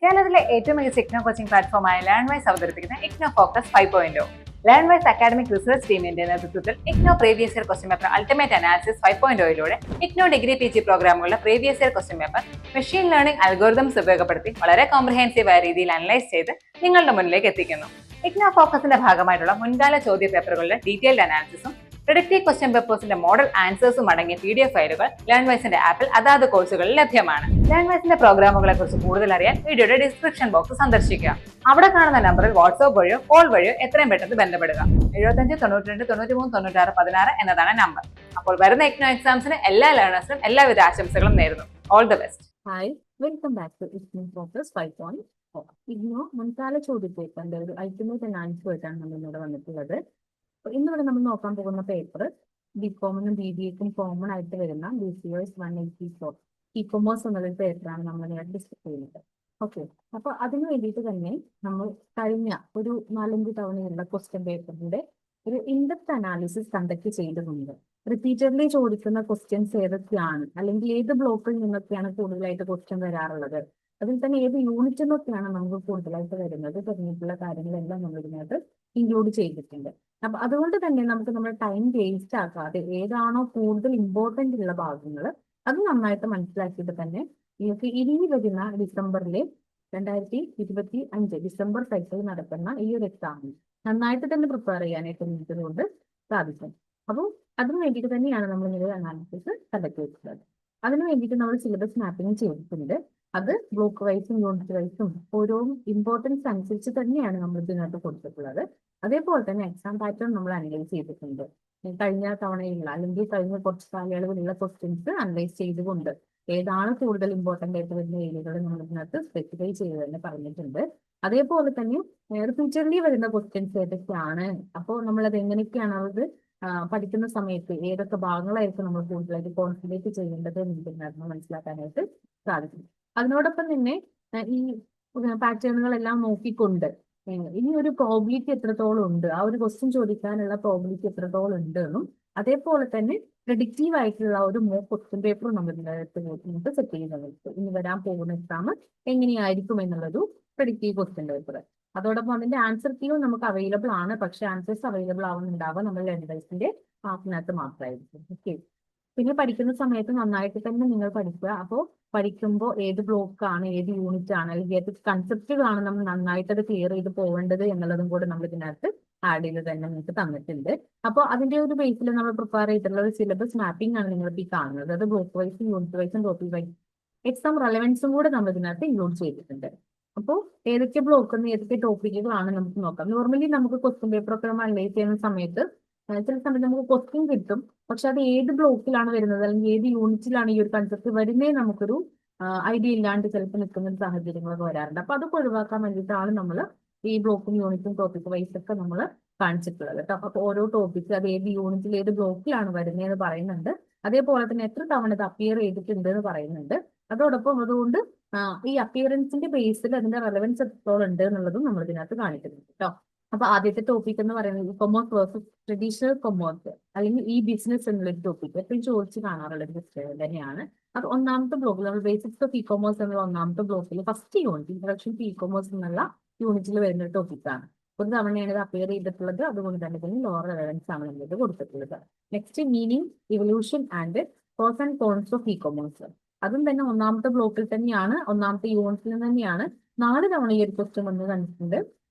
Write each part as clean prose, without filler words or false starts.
കേരളത്തിലെ ഏറ്റവും മികച്ച ഇഗ്നോ കോച്ചിംഗ് പ്ലാറ്റ്ഫോമായ ലേൺവൈസ് അവതരിപ്പിക്കുന്ന IGNOU focus 5.0. Learnwise academic research ടീമിന്റെ നേതൃത്വത്തിൽ IGNOU previous year question paper ultimate analysis 5.0യിലൂടെ ഇഗ്നോ ഡിഗ്രി PG പ്രോഗ്രാമുകളുടെ previous year question paper machine learning algorithms ഉപയോഗപ്പെടുത്തി വളരെ കോംപ്രിഹെൻസീവായ രീതിയിൽ അനലൈസ് ചെയ്ത് നിങ്ങളുടെ മുന്നിലേക്ക് എത്തിക്കുന്നു. ഇഗ്നോ ഫോക്കസിന്റെ ഭാഗമായിട്ടുള്ള മുൻകാല ചോദ്യ പേപ്പറുകളുടെ ഡീറ്റെയിൽഡ് അനാലിസിസും പ്രിഡിക്റ്റീവ് ക്വസ്റ്റ്യൻ പേപ്പേഴ്സിന്റെ മോഡൽ ആൻസേഴ്സും അടങ്ങിയ PDF ഫയലുകൾ ലേൺവൈസിന്റെ ആപ്പിൽ അതാത് കോഴ്സുകളിൽ ലഭ്യമാണ്. ലേൺവൈസിന്റെ പ്രോഗ്രാമുകളെ കുറിച്ച് കൂടുതൽ അറിയാൻ വീഡിയോയുടെ ഡിസ്ക്രിപ്ഷൻ ബോക്സ് സന്ദർശിക്കുക. അവിടെ കാണുന്ന നമ്പറിൽ വാട്സ്ആപ്പ് വഴിയോ കോൾ വഴിയോ എത്രയും പെട്ടെന്ന് ബന്ധപ്പെടുക. 75 92 93 96 16 എന്നതാണ് നമ്പർ. അപ്പോൾ വരുന്ന ഇഗ്നോ എക്സാംസിന് എല്ലാ ലേണേഴ്സിനും എല്ലാവിധ ആശംസകളും നേരുന്നു. All the best. Hi, welcome back to IGNOU focus 5.0. IGNOU മുൻകാല ചോദ്യപേപ്പറിന്റെ ഒരു അൾട്ടിമേറ്റ് അനാലിസിസ് ആയിട്ടാണ് നമ്മൾ ഇവിടെ വന്നിട്ടുള്ളത്. ഇന്നിവിടെ നമ്മൾ നോക്കാൻ പോകുന്ന പേപ്പർ ബികോമിനും BBAക്കും കോമൺ ആയിട്ട് വരുന്ന BCOS 184 ഇ-കൊമേഴ്സ് എന്നുള്ള പേപ്പറാണ് നമ്മൾ ഡിസ്കസ് ചെയ്യുന്നത്. ഓക്കെ, അപ്പൊ അതിന് വേണ്ടിയിട്ട് തന്നെ നമ്മൾ കഴിഞ്ഞ ഒരു 4-5 തവണയുള്ള ക്വസ്റ്റ്യൻ പേപ്പറിന്റെ ഒരു ഇൻഡെപ്ത് അനാലിസിസ് കണ്ടക്ട് ചെയ്തിട്ടുണ്ട്. റിപ്പീറ്റഡ്ലി ചോദിക്കുന്ന ക്വസ്റ്റ്യൻസ് ഏതൊക്കെയാണ്, അല്ലെങ്കിൽ ഏത് ബ്ലോക്കിൽ നിന്നൊക്കെയാണ് കൂടുതലായിട്ട് ക്വസ്റ്റ്യൻ വരാറുള്ളത്, അതിൽ തന്നെ ഏത് യൂണിറ്റിൽ നിന്നൊക്കെയാണ് നമുക്ക് കൂടുതലായിട്ട് വരുന്നത് തുടങ്ങിയിട്ടുള്ള കാര്യങ്ങളെല്ലാം നമ്മൾ ഇതിനകത്ത് ഇൻക്ലൂഡ് ചെയ്തിട്ടുണ്ട്. അപ്പൊ അതുകൊണ്ട് തന്നെ നമുക്ക് നമ്മുടെ ടൈം വേസ്റ്റ് ആക്കാതെ ഏതാണോ കൂടുതൽ ഇമ്പോർട്ടന്റ് ഉള്ള ഭാഗങ്ങൾ അത് നന്നായിട്ട് മനസ്സിലാക്കിയിട്ട് തന്നെ നിങ്ങൾക്ക് ഇനി വരുന്ന ഡിസംബറിലെ 2025 ഡിസംബർ സൈക്കിൾ നടക്കുന്ന ഈ ഒരു എക്സാമിന് നന്നായിട്ട് തന്നെ പ്രിപ്പയർ ചെയ്യാനായിട്ട് നിങ്ങൾക്ക് കൊണ്ട് സാധിക്കും. അപ്പോൾ അതിന് വേണ്ടിയിട്ട് തന്നെയാണ് നമ്മൾ ഇങ്ങനെ അനാലിസിസ് കണ്ടക്ട് ചെയ്തിട്ടുള്ളത്. അതിന് വേണ്ടിയിട്ട് നമ്മൾ സിലബസ് മാപ്പിംഗ് ചെയ്തിട്ടുണ്ട്. അത് ബ്ലോക്ക് വൈസും യൂണിറ്റ് വൈസും ഓരോ ഇമ്പോർട്ടൻസ് അനുസരിച്ച് തന്നെയാണ് നമ്മൾ ഇതിനകത്ത് കൊടുത്തിട്ടുള്ളത്. അതേപോലെ തന്നെ എക്സാം പാറ്റേൺ നമ്മൾ അനലൈസ് ചെയ്തിട്ടുണ്ട്. കഴിഞ്ഞ തവണയുള്ള അല്ലെങ്കിൽ കഴിഞ്ഞ കുറച്ച് കാലയളവിലുള്ള ക്വസ്റ്റ്യൻസ് അനലൈസ് ചെയ്തുകൊണ്ട് ഏതാണ് കൂടുതൽ ഇമ്പോർട്ടന്റ് ആയിട്ട് വരുന്ന ഏരിയകൾ നമ്മൾ ഇതിനകത്ത് സ്പെസിഫൈ ചെയ്ത് തന്നെ പറഞ്ഞിട്ടുണ്ട്. അതേപോലെ തന്നെ റിപ്പീറ്റഡ്ലി വരുന്ന ക്വസ്റ്റ്യൻസ് ഏതൊക്കെയാണ്, അപ്പോൾ നമ്മളത് എങ്ങനെയൊക്കെയാണ് അത് പഠിക്കുന്ന സമയത്ത് ഏതൊക്കെ ഭാഗങ്ങളായിരിക്കും നമ്മൾ കൂടുതലായിട്ട് കോൺസെൻട്രേറ്റ് ചെയ്യേണ്ടത് എന്നതിനകത്ത് മനസ്സിലാക്കാനായിട്ട് സാധിക്കും. അതിനോടൊപ്പം തന്നെ ഈ പാറ്റേണുകളെല്ലാം നോക്കിക്കൊണ്ട് ഇനി ഒരു പ്രോബിലിറ്റി എത്രത്തോളം ഉണ്ട്, ആ ഒരു ക്വസ്റ്റ്യൻ ചോദിക്കാനുള്ള പ്രോബിലിറ്റി എത്രത്തോളം ഉണ്ട് എന്നും അതേപോലെ തന്നെ പ്രെഡിക്റ്റീവ് ആയിട്ടുള്ള ഒരു മോക്ക് ക്വസ്റ്റ്യൻ പേപ്പർ നമ്മൾ ഇതിനകത്ത് സെറ്റ് ചെയ്യുന്നുണ്ട്. ഇനി വരാൻ പോകുന്ന എക്സാം എങ്ങനെയായിരിക്കും എന്നുള്ളൊരു പ്രെഡിക്റ്റീവ് ക്വസ്റ്റ്യൻ പേപ്പർ. അതോടൊപ്പം അതിന്റെ ആൻസർ കീയും നമുക്ക് അവൈലബിൾ ആണ്. പക്ഷെ ആൻസേഴ്സ് അവൈലബിൾ ആവുന്നുണ്ടാവുക നമ്മൾ ലേൺവൈസിന്റെ ആപ്പിനകത്ത് മാത്രമായിരിക്കും. ഓക്കെ, പിന്നെ പഠിക്കുന്ന സമയത്ത് നന്നായിട്ട് തന്നെ നിങ്ങൾ പഠിക്കുക. അപ്പോൾ പഠിക്കുമ്പോൾ ഏത് ബ്ലോക്കാണ്, ഏത് യൂണിറ്റ് ആണ്, അല്ലെങ്കിൽ ഏത് കൺസെപ്റ്റുകളാണ് നമ്മൾ നന്നായിട്ട് അത് ക്ലിയർ ചെയ്ത് പോകേണ്ടത് എന്നുള്ളതും കൂടെ നമ്മൾ ഇതിനകത്ത് ആഡ് ചെയ്ത് തന്നെ നിങ്ങൾക്ക് തന്നിട്ടുണ്ട്. അപ്പോൾ അതിന്റെ ഒരു ബേസിൽ നമ്മൾ പ്രിപ്പയർ ചെയ്തിട്ടുള്ള ഒരു സിലബസ് മാപ്പിംഗ് ആണ് നിങ്ങൾ ഈ കാണുന്നത്. അത് ബ്ലോക്ക് വൈസും യൂണിറ്റ് വൈസും ടോപ്പിക് വൈസും എക്സാം റെലവൻസും കൂടെ നമ്മൾ ഇതിനകത്ത് ഇൻക്ലൂഡ് ചെയ്തിട്ടുണ്ട്. അപ്പോൾ ഏതൊക്കെ ബ്ലോക്ക് ഏതൊക്കെ ടോപ്പിക്കുകളാണ് നമുക്ക് നോക്കാം. നോർമലി നമുക്ക് ക്വസ്റ്റ്യൻ പേപ്പർ ഒക്കെ നമ്മൾ അനലൈസ് ചെയ്യുന്ന സമയത്ത് ചില സമയത്ത് നമുക്ക് ക്വസ്റ്റ്യൻ കിട്ടും, പക്ഷെ അത് ഏത് ബ്ലോക്കിലാണ് വരുന്നത് അല്ലെങ്കിൽ ഏത് യൂണിറ്റിലാണ് ഈ ഒരു കൺസെപ്റ്റ് വരുന്നേ നമുക്കൊരു ഐഡിയ ഇല്ലാണ്ട് ചിലപ്പോൾ നിൽക്കുന്ന സാഹചര്യങ്ങളൊക്കെ വരാറുണ്ട്. അപ്പൊ അതൊക്കെ ഒഴിവാക്കാൻ വേണ്ടിയിട്ടാണ് നമ്മൾ ഈ ബ്ലോക്കും യൂണിറ്റും ടോപ്പിക് വൈസ് ഒക്കെ നമ്മൾ കാണിച്ചിട്ടുള്ളത് കേട്ടോ. അപ്പൊ ഓരോ ടോപ്പിക്ക് അത് ഏത് യൂണിറ്റിൽ ഏത് ബ്ലോക്കിലാണ് വരുന്നതെന്ന് പറയുന്നുണ്ട്. അതേപോലെ തന്നെ എത്ര തവണ ഇത് അപ്പിയർ ചെയ്തിട്ടുണ്ട് എന്ന് പറയുന്നുണ്ട്. അതോടൊപ്പം അതുകൊണ്ട് ഈ അപ്പിയറൻസിന്റെ ബേസിൽ അതിന്റെ റെലവൻസ് എത്രത്തോളം ഉണ്ട് എന്നുള്ളതും നമ്മൾ ഇതിനകത്ത് കാണിക്കുന്നുണ്ട് കേട്ടോ. അപ്പൊ ആദ്യത്തെ ടോപ്പിക് എന്ന് പറയുന്നത് കൊമേഴ്സ് വേഴ്സസ് ട്രഡീഷണൽ കൊമേഴ്സ് അല്ലെങ്കിൽ ഈ ബിസിനസ് എന്നുള്ളൊരു ടോപ്പിക് എപ്പോഴും ചോദിച്ച് കാണാറുള്ള ഒരു പുസ്തകം തന്നെയാണ്. അത് ഒന്നാമത്തെ ബ്ലോക്കിൽ നമ്മൾ ബേസിക്സ് ഓഫ് ഇ കൊമേഴ്സ് എന്നുള്ള ഒന്നാമത്തെ ബ്ലോക്കിൽ first unit introduction to E commerce എന്നുള്ള യൂണിറ്റിൽ വരുന്ന ഒരു ടോപ്പിക്കാണ്. ഒരു തവണയാണ് ഇത് അപ്പിയർ ചെയ്തിട്ടുള്ളത്. അതുകൊണ്ട് തന്നെ ലോവർ റെലവൻസ് ആണ് നമ്മളിത് കൊടുത്തിട്ടുള്ളത്. Next meaning, evolution and pros and cons of E commerce. അതും തന്നെ ഒന്നാമത്തെ ബ്ലോക്കിൽ തന്നെയാണ്, ഒന്നാമത്തെ യൂണിറ്റിൽ തന്നെയാണ് 4 തവണ ഈ ഒരു ക്വസ്റ്റ്യൻ വന്ന് കണ്ടിട്ടുണ്ട്.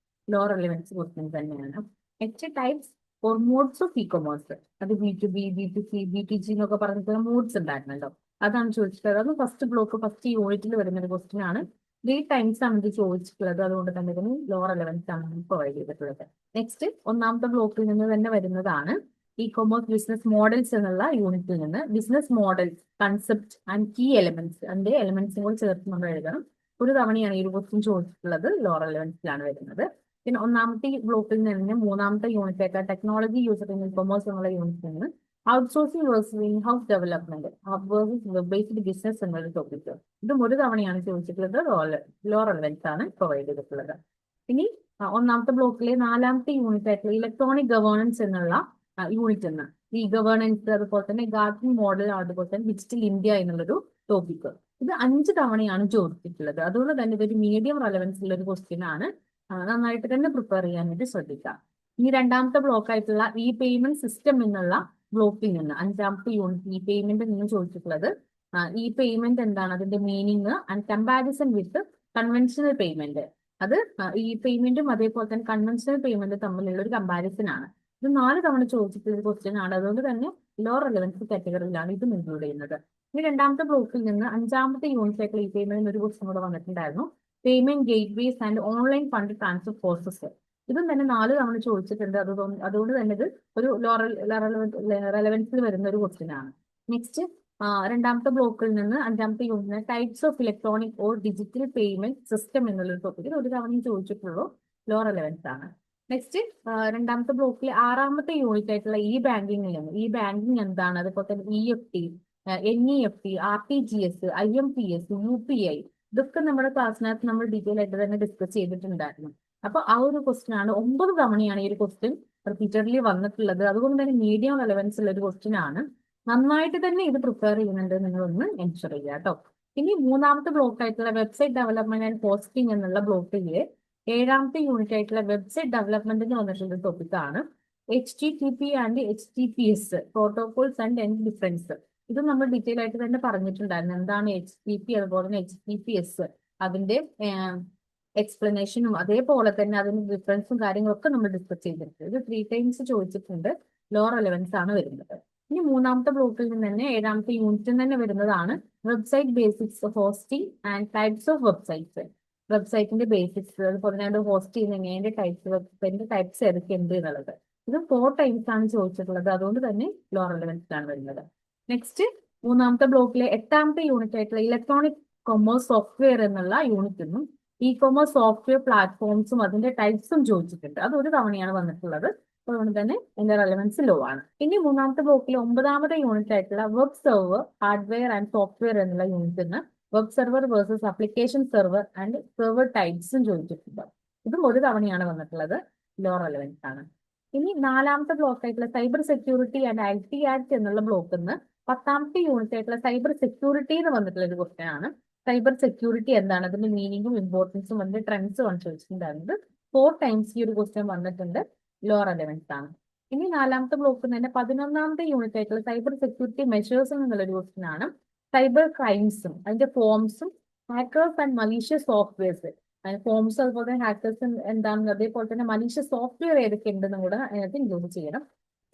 ലോ റെലവൻസ് ക്വസ്റ്റ്യൻ തന്നെയാണ്. Next types or modes of E commerce. അത് B2B, B2C, B2G എന്നൊക്കെ പറഞ്ഞിട്ടുള്ള മോഡ്സ് ഉണ്ടായിരുന്നല്ലോ, അതാണ് ചോദിച്ചിട്ടുള്ളത്. അത് ഫസ്റ്റ് ബ്ലോക്ക് ഫസ്റ്റ് യൂണിറ്റിൽ വരുന്ന ഒരു ക്വസ്റ്റ്യൻ ആണ്. 3 ടൈംസ് ആണ് ഇത് ചോദിച്ചിട്ടുള്ളത്. അതുകൊണ്ട് തന്നെ ഇതിന് ലോ റെലവൻസ് ആണ് പ്രൊവൈഡ് ചെയ്തിട്ടുള്ളത്. നെക്സ്റ്റ് ഒന്നാമത്തെ ബ്ലോക്കിൽ നിന്ന് തന്നെ വരുന്നതാണ് ഇ കൊമേഴ്സ് ബിസിനസ് മോഡൽസ് എന്നുള്ള യൂണിറ്റിൽ നിന്ന് business models, concept and key elements, അതിന്റെ എലമെന്റ്സും കൂടി ചേർത്ത് നമ്മൾ എഴുതണം. ഒരു തവണയാണ് ഈ ഒരു ക്വസ്റ്റ്യൻ ചോദിച്ചിട്ടുള്ളത്. ലോ റെലവൻസിലാണ് വരുന്നത്. പിന്നെ ഒന്നാമത്തെ ബ്ലോക്കിൽ നിന്ന് മൂന്നാമത്തെ യൂണിറ്റ് ആയിട്ട് ടെക്നോളജി യൂസർ ഇൻ കൊമേഴ്സ് എന്നുള്ള യൂണിറ്റിൽ നിന്ന് outsourcing versus in house development versus web based business എന്നൊരു ടോപ്പിക്. ഇതും ഒരു തവണയാണ് ചോദിച്ചിട്ടുള്ളത്. ലോ റെലവൻസ് ആണ് പ്രൊവൈഡ് ചെയ്തിട്ടുള്ളത്. ഇനി ഒന്നാമത്തെ ബ്ലോക്കിലെ 4ാമത്തെ യൂണിറ്റ് ആയിട്ടുള്ള ഇലക്ട്രോണിക് ഗവേണൻസ് എന്നുള്ള യൂണിറ്റ് എന്ന് ഈ ഗവേണൻസ്, അതുപോലെ തന്നെ ഗാർഡൻ മോഡൽ, അതുപോലെ തന്നെ ഡിജിറ്റൽ ഇന്ത്യ എന്നുള്ളൊരു ടോപ്പിക്. ഇത് 5 തവണയാണ് ചോദിച്ചിട്ടുള്ളത്. അതുകൊണ്ട് തന്നെ ഇതൊരു മീഡിയം റെലവൻസ് ഉള്ള ഒരു ക്വസ്റ്റ്യൻ ആണ്. നന്നായിട്ട് തന്നെ പ്രിപ്പയർ ചെയ്യാനായിട്ട് ശ്രദ്ധിക്കാം. ഇനി രണ്ടാമത്തെ ബ്ലോക്ക് ആയിട്ടുള്ള ഇ പേയ്മെന്റ് സിസ്റ്റം എന്നുള്ള ബ്ലോക്കിൽ നിന്ന് 5ാമത്തെ യൂണിറ്റ് ഇ പേയ്മെന്റ് നിന്ന് ചോദിച്ചിട്ടുള്ളത് ഇ പേയ്മെന്റ് എന്താണ്, അതിന്റെ meaning and comparison with conventional payment. അത് ഈ പേയ്മെന്റും അതേപോലെ തന്നെ കൺവെൻഷണൽ പേയ്മെന്റ് തമ്മിലുള്ള ഒരു കമ്പാരിസൺ ആണ്. ഇത് 4 തവണ ചോദിച്ചിട്ടുള്ള ഒരു ക്വസ്റ്റ്യൻ ആണ്. അതുകൊണ്ട് തന്നെ ലോ റെലവൻസ് കാറ്റഗറിയിലാണ് ഇതും ഇൻക്ലൂഡ് ചെയ്യുന്നത്. ഇനി രണ്ടാമത്തെ ബ്ലോക്കിൽ നിന്ന് 5ാമത്തെ യൂണിറ്റ് ആയിട്ടുള്ള ഈ പേയ്മെന്റ് ഒരു ക്വസ്റ്റ്യൻ കൂടെ വന്നിട്ടുണ്ടായിരുന്നു. Payment gateways and online fund transfer process. ഇതും തന്നെ 4 തവണ ചോദിച്ചിട്ടുണ്ട്. അതുകൊണ്ട് തന്നെ ഇത് ഒരു ലോ റെലവൻസിൽ വരുന്ന ഒരു ക്വസ്റ്റ്യൻ ആണ്. നെക്സ്റ്റ് രണ്ടാമത്തെ ബ്ലോക്കിൽ നിന്ന് 5ാമത്തെ യൂണിറ്റിന് types of electronic or digital payment system എന്നുള്ളൊരു ടോപ്പിക്കിൽ ഒരു തവണയും ചോദിച്ചിട്ടുള്ളൂ. ലോ റെലവൻസ് ആണ്. നെക്സ്റ്റ് രണ്ടാമത്തെ ബ്ലോക്കിൽ 6ാമത്തെ യൂണിറ്റ് ആയിട്ടുള്ള ഇ ബാങ്കിങ്ങിൽ നിന്ന് ഇ ബാങ്കിങ് എന്താണ്, അതുപോലെ തന്നെ EFT, NEFT, RTGS, IMPS, UPI ഇതൊക്കെ നമ്മുടെ ക്ലാസ്സിനകത്ത് നമ്മൾ ഡീറ്റെയിൽ ആയിട്ട് തന്നെ ഡിസ്കസ് ചെയ്തിട്ടുണ്ടായിരുന്നു. അപ്പൊ ആ ഒരു ക്വസ്റ്റ്യൻ ആണ്. 9 തവണയാണ് ഈ ഒരു ക്വസ്റ്റ്യൻ റിപ്പീറ്റഡ്ലി വന്നിട്ടുള്ളത്. അതുകൊണ്ട് തന്നെ മീഡിയം റെലവൻസ് ഉള്ള ഒരു ക്വസ്റ്റ്യൻ ആണ്. നന്നായിട്ട് തന്നെ ഇത് പ്രിപ്പയർ ചെയ്യുന്നുണ്ട് നിങ്ങളൊന്ന് എൻഷുർ ചെയ്യുക കേട്ടോ. ഇനി 3ാമത്തെ ബ്ലോക്ക് ആയിട്ടുള്ള വെബ്സൈറ്റ് ഡെവലപ്മെന്റ് ആൻഡ് പോസ്റ്റിംഗ് എന്നുള്ള ബ്ലോക്കിലെ 7ാമത്തെ യൂണിറ്റ് ആയിട്ടുള്ള വെബ്സൈറ്റ് ഡെവലപ്മെന്റിന് വന്നിട്ടുള്ള ടോപ്പിക്കാണ് HTTP and HTTPS protocols and end difference. ഇത് നമ്മൾ ഡീറ്റെയിൽ ആയിട്ട് തന്നെ പറഞ്ഞിട്ടുണ്ടായിരുന്നു. എന്താണ് HTTP, അതുപോലെ തന്നെ HTTPS, അതിന്റെ എക്സ്പ്ലനേഷനും അതേപോലെ തന്നെ അതിന്റെ ഡിഫറൻസും കാര്യങ്ങളൊക്കെ നമ്മൾ ഡിസ്കസ് ചെയ്തിട്ടുണ്ട്. ഇത് 3 ടൈംസ് ചോദിച്ചിട്ടുണ്ട്. ലോ റെലവൻസ് ആണ് വരുന്നത്. ഇനി 3ാമത്തെ ബ്ലോക്കിൽ നിന്ന് തന്നെ 7ാമത്തെ യൂണിറ്റിൽ തന്നെ വരുന്നതാണ് website basics, hosting and types of websites. വെബ്സൈറ്റിന്റെ ബേസിക്സ്, അതുപോലെ തന്നെ ഹോസ്റ്റ് ചെയ്യുന്ന എങ്ങനെ ടൈപ്സ്, വെബ്സൈറ്റിന്റെ ടൈപ്സ് ഏതൊക്കെയുണ്ട് എന്നുള്ളത്. ഇത് 4 ടൈംസ് ആണ് ചോദിച്ചിട്ടുള്ളത്. അതുകൊണ്ട് തന്നെ ലോ റെലവൻസ് ആണ് വരുന്നത്. നെക്സ്റ്റ് 3ാമത്തെ ബ്ലോക്കിലെ 8ാമത്തെ യൂണിറ്റ് ആയിട്ടുള്ള ഇലക്ട്രോണിക് കൊമേഴ്സ് സോഫ്റ്റ്വെയർ എന്നുള്ള യൂണിറ്റിനും ഇ കൊമേഴ്സ് സോഫ്റ്റ്വെയർ പ്ലാറ്റ്ഫോംസും അതിന്റെ ടൈപ്സും ചോദിച്ചിട്ടുണ്ട്. അത് ഒരു തവണയാണ് വന്നിട്ടുള്ളത്. അതുകൊണ്ട് തന്നെ അതിന്റെ റെലവൻസ് ലോ ആണ്. ഇനി 3ാമത്തെ ബ്ലോക്കിൽ 9ാമത്തെ യൂണിറ്റ് ആയിട്ടുള്ള web server hardware and software എന്നുള്ള യൂണിറ്റിന് web server versus application server and server ടൈപ്സും ചോദിച്ചിട്ടുണ്ട്. ഇതും ഒരു തവണയാണ് വന്നിട്ടുള്ളത്. ലോ റെലവൻസ് ആണ്. ഇനി 4ാമത്തെ ബ്ലോക്ക് ആയിട്ടുള്ള cyber security and IT act എന്നുള്ള ബ്ലോക്കിൽ നിന്ന് 10ാമത്തെ യൂണിറ്റ് ആയിട്ടുള്ള സൈബർ സെക്യൂരിറ്റി എന്ന് വന്നിട്ടുള്ള ഒരു ക്വസ്റ്റ്യൻ ആണ്. സൈബർ സെക്യൂരിറ്റി എന്താണ്, അതിന്റെ മീനിങ്ങും ഇമ്പോർട്ടൻസും അതിന്റെ ട്രെൻഡ്സും ആണ് ചോദിച്ചിട്ടുണ്ടായിരുന്നത്. 4 ടൈംസ് ഈ ഒരു ക്വസ്റ്റ്യൻ വന്നിട്ടുണ്ട്. ലോ റെലവൻസ് ആണ്. ഇനി 4ാമത്തെ ബ്ലോക്കിൽ തന്നെ 11ാമത്തെ യൂണിറ്റ് ആയിട്ടുള്ള സൈബർ സെക്യൂരിറ്റി മെഷേഴ്സ് എന്നുള്ള ഒരു ക്വസ്റ്റ്യൻ ആണ്. സൈബർ ക്രൈംസും അതിന്റെ ഫോംസും hackers and malicious softwares, forms അതുപോലെ തന്നെ ഹാക്കേഴ്സ് എന്താണെന്ന്, അതേപോലെ തന്നെ മലീഷ്യസ് സോഫ്റ്റ്വെയർ ഏതൊക്കെ ഉണ്ടെന്നും കൂടെ അതിനകത്ത് ഇൻക്ലൂഡ് ചെയ്യണം.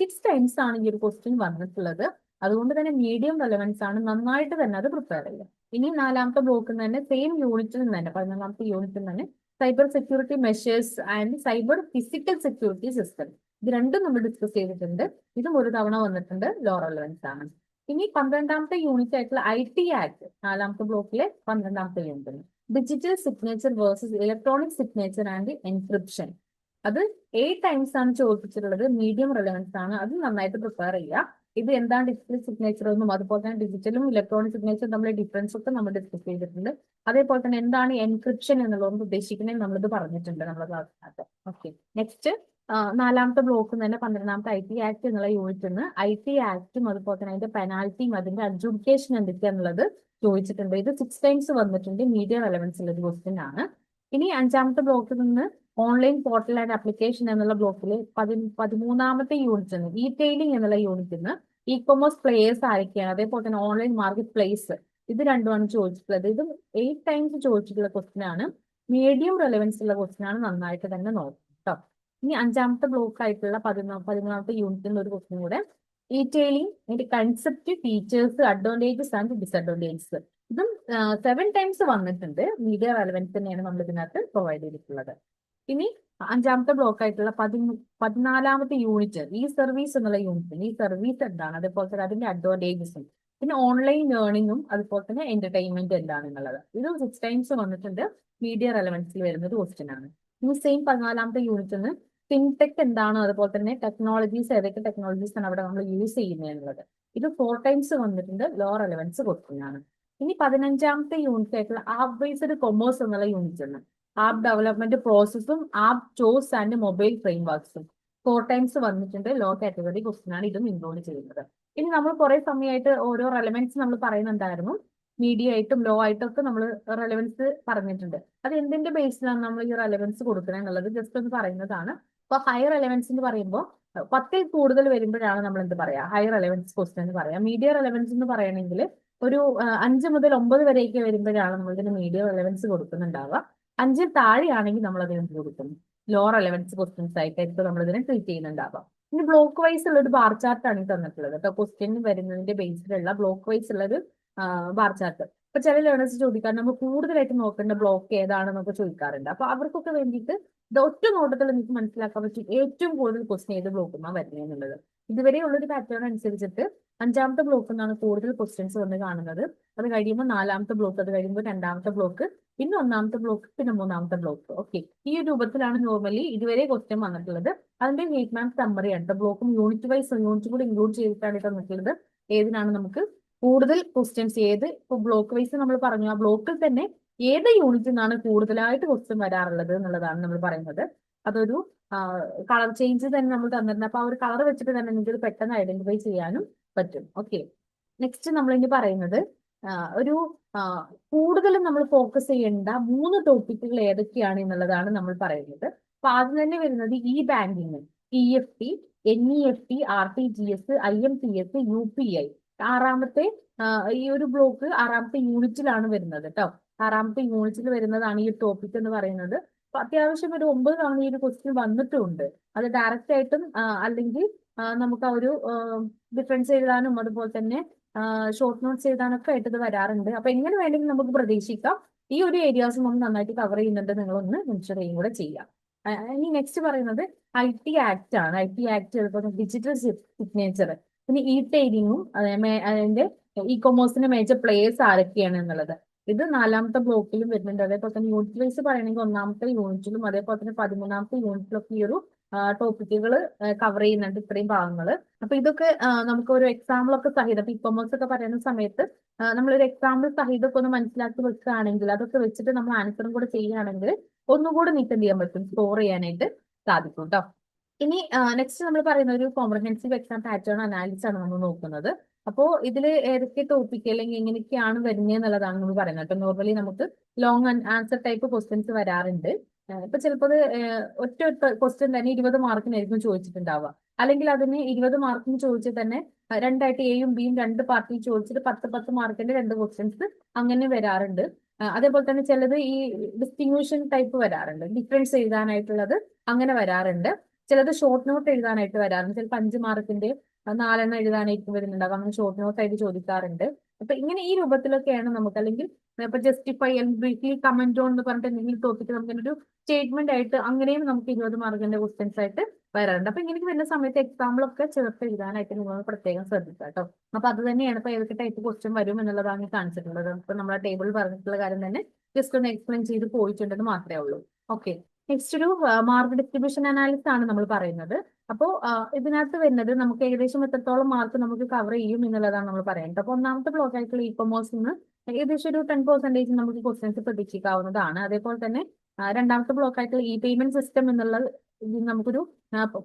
6 ടൈംസ് ആണ് ഈ ഒരു ക്വസ്റ്റ്യൻ വന്നിട്ടുള്ളത്. അതുകൊണ്ട് തന്നെ മീഡിയം റെലവൻസ് ആണ്. നന്നായിട്ട് തന്നെ അത് പ്രിപ്പയർ ചെയ്യുക. ഇനി 4ാമത്തെ ബ്ലോക്കിൽ തന്നെ സെയിം യൂണിറ്റിൽ നിന്ന് തന്നെ 11ാമത്തെ യൂണിറ്റിൽ തന്നെ cyber security measures and cyber physical security system, ഇത് രണ്ടും നമ്മൾ ഡിസ്കസ് ചെയ്തിട്ടുണ്ട്. ഇതും ഒരു തവണ വന്നിട്ടുണ്ട്. ലോ റെലവൻസ് ആണ്. ഇനി 12ാമത്തെ യൂണിറ്റ് ആയിട്ടുള്ള IT ആക്ട് 4ാമത്തെ ബ്ലോക്കിലെ 12ാമത്തെ unit digital signature versus electronic signature and encryption. അത് 8 ടൈംസ് ആണ് ചോദിച്ചിട്ടുള്ളത്. മീഡിയം റെലവൻസ് ആണ്. അത് നന്നായിട്ട് പ്രിപ്പയർ ചെയ്യുക. ഇത് എന്താണ് ഡിജിറ്റൽ സിഗ്നേച്ചർ എന്നും അതുപോലെ തന്നെ ഡിജിറ്റലും ഇലക്ട്രോണിക് സിഗ്നേച്ചറും തമ്മിലെ ഡിഫറൻസ് ഒക്കെ നമ്മൾ ഡിസ്കസ് ചെയ്തിട്ടുണ്ട്. അതേപോലെ തന്നെ എന്താണ് എൻക്രിപ്ഷൻ എന്നുള്ളത് ഉദ്ദേശിക്കുന്നത് നമ്മളിത് പറഞ്ഞിട്ടുണ്ട് നമ്മുടെ ക്ലാസ്സിനകത്ത്. ഓക്കെ. നെക്സ്റ്റ് 4ാമത്തെ ബ്ലോക്കിൽ തന്നെ 12ാമത്തെ IT ആക്ട് എന്നുള്ള യൂണിറ്റിൽ നിന്ന് IT ആക്ടും അതുപോലെ തന്നെ അതിന്റെ പെനാൽറ്റിയും അതിന്റെ അഡ്ജുഡിക്കേഷൻ എന്തൊക്കെയാന്നുള്ളത് ചോദിച്ചിട്ടുണ്ട്. ഇത് 6 ടൈംസ് വന്നിട്ടുണ്ട്. മീഡിയം റെലവൻസ് ഉള്ള ഒരു ക്വസ്റ്റ്യൻ ആണ്. ഇനി 5ാമത്തെ ബ്ലോക്കിൽ നിന്ന് ഓൺലൈൻ പോർട്ടൽ ആൻഡ് ആപ്ലിക്കേഷൻ എന്നുള്ള ബ്ലോക്കിൽ 13ാമത്തെ യൂണിറ്റിൽ നിന്ന് ഇ-ടെയിലിംഗ് എന്നുള്ള യൂണിറ്റിൽ നിന്ന് ഇ കൊമേഴ്സ് പ്ലേയേഴ്സ് ആരൊക്കെയാണ്, അതേപോലെ തന്നെ ഓൺലൈൻ മാർക്കറ്റ് പ്ലേസ്, ഇത് രണ്ടുമാണ് ചോദിച്ചിട്ടുള്ളത്. ഇത് 8 ടൈംസ് ചോദിച്ചിട്ടുള്ള ക്വസ്റ്റ്യൻ ആണ്. മീഡിയം റെലവൻസ് ഉള്ള ക്വസ്റ്റ്യൻ ആണ്. നന്നായിട്ട് തന്നെ നോക്കാം കേട്ടോ. ഇനി 5ാമത്തെ ബ്ലോക്ക് ആയിട്ടുള്ള 13ാമത്തെ യൂണിറ്റിൽ നിന്ന് ഒരു ക്വസ്റ്റ്യൻ കൂടെ ഇ-ടെയിലിംഗ്, അതിന്റെ concept, features, advantages and disadvantages. ഇതും 7 ടൈംസ് വന്നിട്ടുണ്ട്. മീഡിയം റെലവൻസ് തന്നെയാണ് നമ്മൾ ഇതിനകത്ത് പ്രൊവൈഡ് ചെയ്തിട്ടുള്ളത്. ഇനി 5ാമത്തെ ബ്ലോക്ക് ആയിട്ടുള്ള 14ാമത്തെ യൂണിറ്റ് ഈ സർവീസ് എന്നുള്ള യൂണിറ്റ്, ഈ സർവീസ് എന്താണ്, അതേപോലെ തന്നെ അതിന്റെ അഡ്വാൻറ്റേജസും, പിന്നെ ഓൺലൈൻ ലേണിംഗും അതുപോലെ തന്നെ എന്റർടൈൻമെന്റ് എന്താണെന്നുള്ളത്. ഇത് 6 ടൈംസ് വന്നിട്ടുണ്ട്. മീഡിയം റെലവൻസിൽ വരുന്ന ഒരു ക്വസ്റ്റ്യൻ ആണ്. ഇനി സെയിം 14ാമത്തെ യൂണിറ്റിൽ നിന്ന് ഫിൻടെക് എന്താണ്, അതുപോലെ തന്നെ ടെക്നോളജീസ് ഏതൊക്കെ ടെക്നോളജീസ് ആണ് അവിടെ നമ്മൾ യൂസ് ചെയ്യുന്നത് എന്നുള്ളത്. ഇത് 4 ടൈംസ് വന്നിട്ടുണ്ട്. ലോ റെലവൻസ് ക്വസ്റ്റ്യൻ ആണ്. ഇനി 15ാമത്തെ യൂണിറ്റ് ആയിട്ടുള്ള ആപ്പ് ബേസ്ഡ് കൊമേഴ്സ് എന്നുള്ള യൂണിറ്റ് ആണ്. ആപ്പ് ഡെവലപ്മെന്റ് പ്രോസസ്സും ആപ്പ് ടൂൾസ് ആൻഡ് മൊബൈൽ ഫ്രെയിംവർക്സും 4 ടൈംസ് വന്നിട്ടുണ്ട്. ലോ കാറ്റഗറി ക്വസ്റ്റ്യൻ ആണ്. ഇതും ഇൻക്ലൂഡ് ചെയ്യുന്നത്. ഇനി നമ്മൾ കുറെ സമയമായിട്ട് ഓരോ റെലവൻസ് നമ്മൾ പറയുന്നുണ്ടായിരുന്നു. മീഡിയം ആയിട്ടും ലോ ആയിട്ടും ഒക്കെ നമ്മൾ റെലവൻസ് പറഞ്ഞിട്ടുണ്ട്. അത് എന്തിന്റെ ബേസിലാണ് നമ്മൾ ഈ റെലവൻസ് കൊടുക്കുന്നത് എന്നുള്ളത് ജസ്റ്റ് ഒന്ന് പറയുന്നതാണ്. അപ്പൊ ഹൈ റെലവൻസ് എന്ന് പറയുമ്പോൾ 10ൽ കൂടുതൽ വരുമ്പോഴാണ് നമ്മൾ എന്ത് പറയാ, ഹൈ റെലവൻസ് ക്വസ്റ്റ്യൻ എന്ന് പറയാം. മീഡിയം റെലവൻസ് എന്ന് പറയണമെങ്കിൽ ഒരു 5 മുതൽ 9 വരെയൊക്കെ വരുമ്പോഴാണ് നമ്മൾ ഇതിന് മീഡിയം റെലവൻസ് കൊടുക്കുന്നുണ്ടാവുക. 5ൽ താഴെയാണെങ്കിൽ നമ്മൾ അതിന് എന്ത് കൊടുക്കുന്നു, ലോ റെലവൻസ് ക്വസ്റ്റ്യൻസ് ആയിട്ടായിരിക്കും നമ്മൾ ഇതിനെ ട്രീറ്റ് ചെയ്യുന്നുണ്ടാവാം. ഇനി ബ്ലോക്ക് വൈസ് ഉള്ള ഒരു ബാർ ചാർട്ട് ആണ് ഈ തന്നിട്ടുള്ളത് കേട്ടോ. ക്വസ്റ്റ്യൻ വരുന്നതിന്റെ ബേസിലുള്ള ബ്ലോക്ക് വൈസ് ഉള്ള ഒരു ബാർ ചാർട്ട്. ഇപ്പൊ ചില ലേണേഴ്സ് ചോദിക്കാൻ നമ്മൾ കൂടുതലായിട്ട് നോക്കേണ്ട ബ്ലോക്ക് ഏതാണെന്നൊക്കെ ചോദിക്കാറുണ്ട്. അപ്പൊ അവർക്കൊക്കെ വേണ്ടിയിട്ട് ഇത് ഒറ്റ നോട്ടത്തിൽ നിങ്ങൾക്ക് മനസ്സിലാക്കാൻ പറ്റും ഏറ്റവും കൂടുതൽ ക്വസ്റ്റ്യൻ ഏത് ബ്ലോക്കുമാണ് വരുന്നത് എന്നുള്ളത്. ഇതുവരെ ഉള്ളൊരു പാറ്റേൺ അനുസരിച്ചിട്ട് 5ാമത്തെ ബ്ലോക്കിൽ നിന്നാണ് കൂടുതൽ ക്വസ്റ്റ്യൻസ് വന്ന് കാണുന്നത്. അത് കഴിയുമ്പോൾ 4ാമത്തെ ബ്ലോക്ക്, അത് കഴിയുമ്പോൾ 2ാമത്തെ ബ്ലോക്ക്, പിന്നെ 1ാമത്തെ ബ്ലോക്ക്, പിന്നെ 3ാമത്തെ ബ്ലോക്ക്. ഓക്കെ, ഈ ഒരു രൂപത്തിലാണ് നോർമലി ഇതുവരെ ക്വസ്റ്റ്യൻ വന്നിട്ടുള്ളത്. അതിന്റെ ഹീറ്റ് മാപ്പ് സമ്മറി ആണ്. ബ്ലോക്കും യൂണിറ്റ് വൈസ് യൂണിറ്റ് കൂടി ഇൻക്ലൂഡ് ചെയ്തിട്ടാണ് തന്നിട്ടുള്ളത്. ഏതിനാണ് നമുക്ക് കൂടുതൽ ക്വസ്റ്റ്യൻസ്, ഏത് ഇപ്പൊ ബ്ലോക്ക് വൈസ് നമ്മൾ പറഞ്ഞു, ആ ബ്ലോക്കിൽ തന്നെ ഏത് യൂണിറ്റിൽ നിന്നാണ് കൂടുതലായിട്ട് ക്വസ്റ്റ്യൻ വരാറുള്ളത് എന്നുള്ളതാണ് നമ്മൾ പറയുന്നത്. അതൊരു കളർ ചേഞ്ച് തന്നെ നമ്മൾ തന്നിട്ടുണ്ട്. അപ്പൊ ആ ഒരു കളർ വെച്ചിട്ട് തന്നെ നിങ്ങൾക്ക് പെട്ടെന്ന് ഐഡന്റിഫൈ ചെയ്യാനും പറ്റും. ഓക്കെ, നെക്സ്റ്റ് നമ്മൾ ഇനി പറയുന്നത് ഒരു കൂടുതലും നമ്മൾ ഫോക്കസ് ചെയ്യേണ്ട 3 ടോപ്പിക്കുകൾ ഏതൊക്കെയാണ് എന്നുള്ളതാണ് നമ്മൾ പറയുന്നത്. അപ്പൊ ആദ്യം തന്നെ വരുന്നത് E banking, EFT, NEFT, RTGS, IMPS, UPI. 6ാമത്തെ ഈ ഒരു ബ്ലോക്ക് 6ാമത്തെ യൂണിറ്റിലാണ് വരുന്നത് കേട്ടോ. 6ാമത്തെ യൂണിറ്റിൽ വരുന്നതാണ് ഈ ടോപ്പിക് എന്ന് പറയുന്നത്. അപ്പൊ അത്യാവശ്യം ഒരു 9 തവണ ഈ ഒരു ക്വസ്റ്റ്യൻ വന്നിട്ടുണ്ട്. അത് ഡയറക്റ്റ് ആയിട്ടും അല്ലെങ്കിൽ നമുക്ക് ആ ഒരു ഡിഫറൻസ് എഴുതാനും അതുപോലെ തന്നെ ഷോർട്ട് നോട്ട്സ് എഴുതാനൊക്കെ ആയിട്ട് ഇത് വരാറുണ്ട്. അപ്പൊ എങ്ങനെ വേണമെങ്കിലും നമുക്ക് പ്രതീക്ഷിക്കാം ഈ ഒരു ഏരിയാസ് നമ്മൾ നന്നായിട്ട് കവർ ചെയ്യുന്നുണ്ട്. നിങ്ങളൊന്ന് മെൻഷൻ ചെയ്യും കൂടെ ചെയ്യാം. ഇനി നെക്സ്റ്റ് പറയുന്നത് IT ആക്ട് ആണ്. IT ആക്ട് അതുപോലെ ഡിജിറ്റൽ സിഗ്നേച്ചർ, പിന്നെ ഇ-ടെയിലിങ്ങും അതിന്റെ ഇ-കൊമേഴ്സിന്റെ മേജർ പ്ലേയേഴ്സ് ആരൊക്കെയാണ് എന്നുള്ളത്. ഇത് 4ാമത്തെ ബ്ലോക്കിലും വരുന്നുണ്ട്. അതേപോലെ തന്നെ യൂണിറ്റ് വൈസ് പറയുകയാണെങ്കിൽ 1ാമത്തെ യൂണിറ്റിലും അതേപോലെ തന്നെ 13ാമത്തെ യൂണിറ്റിലൊക്കെ ഈ ഒരു ടോപ്പിക്കുകൾ കവർ ചെയ്യുന്നുണ്ട്, ഇത്രയും ഭാഗങ്ങൾ. അപ്പൊ ഇതൊക്കെ നമുക്ക് ഒരു എക്സാമ്പിൾ ഒക്കെ സഹിതം ഇ-കൊമേഴ്സ് ഒക്കെ പറയുന്ന സമയത്ത് നമ്മളൊരു എക്സാമ്പിൾ സഹിതമൊക്കെ ഒന്ന് മനസ്സിലാക്കി വെക്കുകയാണെങ്കിൽ, അതൊക്കെ വെച്ചിട്ട് നമ്മൾ ആൻസറും കൂടെ ചെയ്യുകയാണെങ്കിൽ ഒന്നുകൂടെ നീക്കം ചെയ്യാൻ പറ്റും, സ്കോർ ചെയ്യാനായിട്ട് സാധിക്കും കേട്ടോ. ഇനി നെക്സ്റ്റ് നമ്മൾ പറയുന്ന ഒരു കോംപ്രഹെൻസീവ് എക്സാം പാറ്റേൺ അനാലിസിസ് ആണ് നമ്മൾ നോക്കുന്നത്. അപ്പോൾ ഇതിൽ ഏതൊക്കെ ടോപ്പിക് അല്ലെങ്കിൽ എങ്ങനെയൊക്കെയാണ് വരുന്നത് എന്നുള്ളതാണ് നമ്മൾ പറയുന്നത്. അപ്പൊ നോർമലി നമുക്ക് ലോങ് ആൻസർ ടൈപ്പ് ക്വസ്റ്റ്യൻസ് വരാറുണ്ട്. ഇപ്പൊ ചിലപ്പോൾ ഒറ്റ ക്വസ്റ്റ്യൻ തന്നെ 20 മാർക്കിനായിരിക്കും ചോദിച്ചിട്ടുണ്ടാവുക. അല്ലെങ്കിൽ അതിന് 20 മാർക്കിന് ചോദിച്ചാൽ തന്നെ രണ്ടായിട്ട് എയും ബിയും 2 പാർട്ടിയിൽ ചോദിച്ചിട്ട് 10 മാർക്കിന്റെ 2 ക്വസ്റ്റ്യൻസ് അങ്ങനെ വരാറുണ്ട്. അതേപോലെ തന്നെ ചിലത് ഈ ഡിസ്റ്റിങ്വിഷൻ ടൈപ്പ് വരാറുണ്ട്, ഡിഫറൻസ് എഴുതാനായിട്ടുള്ളത് അങ്ങനെ വരാറുണ്ട്. ചിലത് ഷോർട്ട് നോട്ട് എഴുതാനായിട്ട് വരാറുണ്ട്. ചിലപ്പോൾ 5 മാർക്കിന്റെ 4 എഴുതാനായിട്ട് വരുന്നുണ്ടാവും. അങ്ങനെ ഷോർട്ട് നോട്ട് ആയിട്ട് ചോദിക്കാറുണ്ട്. അപ്പൊ ഇങ്ങനെ ഈ രൂപത്തിലൊക്കെയാണ് നമുക്ക്, അല്ലെങ്കിൽ ഇപ്പൊ ജസ്റ്റിഫൈ അല്ലെങ്കിൽ ബ്രീഫ്ലി കമന്റ് ഓൺ എന്ന് പറഞ്ഞിട്ട് എന്തെങ്കിലും ടോപ്പിക്ക് നമുക്ക് ഒരു സ്റ്റേറ്റ്മെന്റ് ആയിട്ട് അങ്ങനെയും നമുക്ക് 20 മാർക്കിന്റെ ക്വസ്റ്റ്യൻസ് ആയിട്ട് വരാറുണ്ട്. അപ്പൊ ഇങ്ങനെ വരുന്ന സമയത്ത് എക്സാമ്പിൾ ഒക്കെ ചേർത്ത് എഴുതാനായിട്ട് നിങ്ങൾ പ്രത്യേകം ശ്രദ്ധിക്കുക കേട്ടോ. അപ്പൊ അത് തന്നെയാണ് ഇപ്പൊ ഏതൊക്കെ ടൈപ്പ് ക്വസ്റ്റ്യൻ വരും എന്നുള്ളതാണ് കാണിച്ചിട്ടുള്ളത്. ഇപ്പൊ നമ്മുടെ ടേബിളിൽ പറഞ്ഞിട്ടുള്ള കാര്യം തന്നെ ജസ്റ്റ് ഒന്ന് എക്സ്പ്ലെയിൻ ചെയ്ത് പോയിട്ടുണ്ടെന്ന് മാത്രമേ ഉള്ളൂ. ഓക്കെ, നെക്സ്റ്റ് ഒരു മാർക്ക് ഡിസ്ട്രിബ്യൂഷൻ അനാലിസിസ് ആണ് നമ്മൾ പറയുന്നത്. അപ്പോൾ ഇതിനകത്ത് വരുന്നത് നമുക്ക് ഏകദേശം എത്രത്തോളം മാർക്ക് നമുക്ക് കവർ ചെയ്യും എന്നുള്ളതാണ് നമ്മൾ പറയുന്നത്. അപ്പൊ 1ാമത്തെ ബ്ലോക്ക് ആയിട്ടുള്ള ഇ-കൊമേഴ്സിൽ നിന്ന് ഏകദേശം ഒരു 10% നമുക്ക് ക്വസ്റ്റ്യൻസ് പ്രതീക്ഷിക്കാവുന്നതാണ്. അതേപോലെ തന്നെ 2ാമത്തെ ബ്ലോക്ക് ആയിട്ടുള്ള പേയ്മെന്റ് സിസ്റ്റം എന്നുള്ള നമുക്കൊരു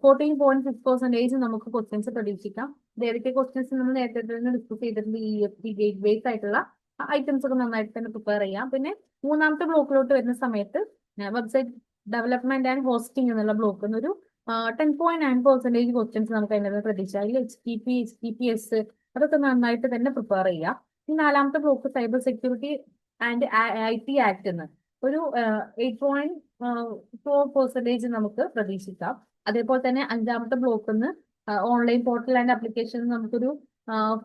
14.6% നമുക്ക് ക്വസ്റ്റ്യൻസ് പ്രതീക്ഷിക്കാം. ഏതൊക്കെ ക്വസ്റ്റ്യൻസ് നമ്മൾ നേരത്തെ തന്നെ ഡിസ്കസ് ചെയ്തിട്ടുണ്ട്. EFT ഗേറ്റ് ബേസ് ആയിട്ടുള്ള ഐറ്റംസ് ഒക്കെ നന്നായിട്ട് തന്നെ പ്രിപ്പയർ ചെയ്യാം. പിന്നെ 3ാമത്തെ ബ്ലോക്കിലോട്ട് വരുന്ന സമയത്ത് വെബ്സൈറ്റ് ഡെവലപ്മെന്റ് ആൻഡ് ഹോസ്റ്റിംഗ് എന്നുള്ള ബ്ലോക്കിൽ നിന്ന് ഒരു 10.9% ക്വസ്റ്റ്യൻസ് നമുക്ക് അതിനകത്ത് പ്രതീക്ഷിക്കാം. അതിൽ HTTPS അതൊക്കെ നന്നായിട്ട് തന്നെ പ്രിപ്പയർ ചെയ്യാം. ഈ 4ാമത്തെ block cyber security and IT act എന്ന് ഒരു 8.4% നമുക്ക് പ്രതീക്ഷിക്കാം. അതേപോലെ തന്നെ 5ാമത്തെ ബ്ലോക്കിൽ നിന്ന് ഓൺലൈൻ പോർട്ടൽ ആൻഡ് ആപ്ലിക്കേഷൻ നമുക്കൊരു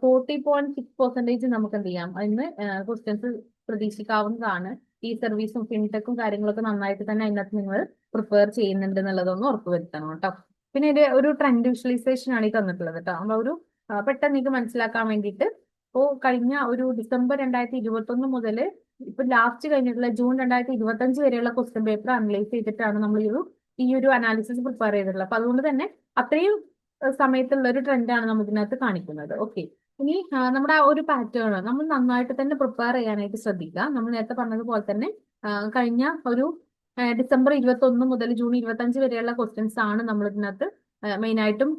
40.6% നമുക്ക് എന്ത് ചെയ്യാം, അതിന് ക്വസ്റ്റ്യൻസ് പ്രതീക്ഷിക്കാവുന്നതാണ്. ഈ സർവീസും ഫിൻടെക്കും കാര്യങ്ങളൊക്കെ നന്നായിട്ട് തന്നെ അതിനകത്ത് നിങ്ങൾ പ്രിപ്പയർ ചെയ്യുന്നുണ്ട് എന്നുള്ളതൊന്ന് ഉറപ്പുവരുത്തണം കേട്ടോ. പിന്നെ ഇത് ഒരു ട്രെൻഡ് വിഷ്വലൈസേഷൻ ആണ് ഈ തന്നിട്ടുള്ളത് കേട്ടോ. നമ്മൾ ഒരു പെട്ടെന്ന് നിങ്ങൾക്ക് മനസ്സിലാക്കാൻ വേണ്ടിയിട്ട് ഇപ്പോൾ കഴിഞ്ഞ ഒരു ഡിസംബർ 2021 മുതൽ ഇപ്പൊ ലാസ്റ്റ് കഴിഞ്ഞിട്ടുള്ള ജൂൺ 2025 വരെയുള്ള ക്വസ്റ്റ്യൻ പേപ്പർ അനലൈസ് ചെയ്തിട്ടാണ് നമ്മൾ ഈ ഒരു അനാലിസിസ് പ്രിപ്പയർ ചെയ്തിട്ടുള്ളത്. അപ്പൊ അതുകൊണ്ട് തന്നെ അത്രയും സമയത്തുള്ള ഒരു ട്രെൻഡാണ് നമ്മൾ ഇതിനകത്ത് കാണിക്കുന്നത്. ഓക്കെ, ഇനി നമ്മുടെ ആ ഒരു പാറ്റേൺ നമ്മൾ നന്നായിട്ട് തന്നെ പ്രിപ്പയർ ചെയ്യാനായിട്ട് ശ്രദ്ധിക്കുക. നമ്മൾ നേരത്തെ പറഞ്ഞതുപോലെ തന്നെ കഴിഞ്ഞ ഒരു ഡിസംബർ 21 മുതൽ ജൂൺ 25 വരെയുള്ള ക്വസ്റ്റ്യൻസ് ആണ് നമ്മൾ ഇതിനകത്ത് മെയിൻ ആയിട്ടും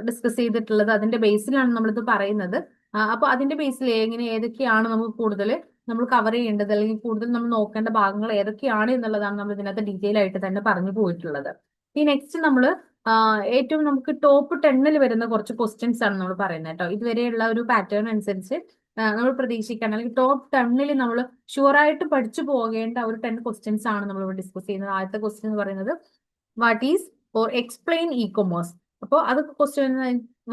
ഡിസ്കസ് ചെയ്തിട്ടുള്ളത്. അതിന്റെ ബേസിലാണ് നമ്മളിത് പറയുന്നത്. അപ്പൊ അതിന്റെ ബേസിൽ എങ്ങനെ ഏതൊക്കെയാണ് നമുക്ക് കൂടുതൽ നമ്മൾ കവർ ചെയ്യേണ്ടത് അല്ലെങ്കിൽ കൂടുതൽ നമ്മൾ നോക്കേണ്ട ഭാഗങ്ങൾ ഏതൊക്കെയാണ് എന്നുള്ളതാണ് നമ്മൾ ഇതിനകത്ത് ഡീറ്റെയിൽ ആയിട്ട് തന്നെ പറഞ്ഞു പോയിട്ടുള്ളത്. ഈ നെക്സ്റ്റ് നമ്മൾ ഏറ്റവും നമുക്ക് ടോപ്പ് 10ൽ വരുന്ന കുറച്ച് ക്വസ്റ്റ്യൻസ് ആണ് നമ്മൾ പറയുന്നത് കേട്ടോ. ഇതുവരെയുള്ള ഒരു പാറ്റേൺ അനുസരിച്ച് നമ്മൾ പ്രതീക്ഷിക്കണം, അല്ലെങ്കിൽ ടോപ്പ് 10ൽ നമ്മൾ ഷുവറായിട്ട് പഠിച്ചു പോകേണ്ട ഒരു 10 ക്വസ്റ്റ്യൻസ് ആണ് നമ്മൾ ഇവിടെ ഡിസ്കസ് ചെയ്യുന്നത്. ആദ്യത്തെ ക്വസ്റ്റ്യൻ എന്ന് പറയുന്നത് what is or explain E commerce. അപ്പോൾ അതൊക്കെ ക്വസ്റ്റ്യൻ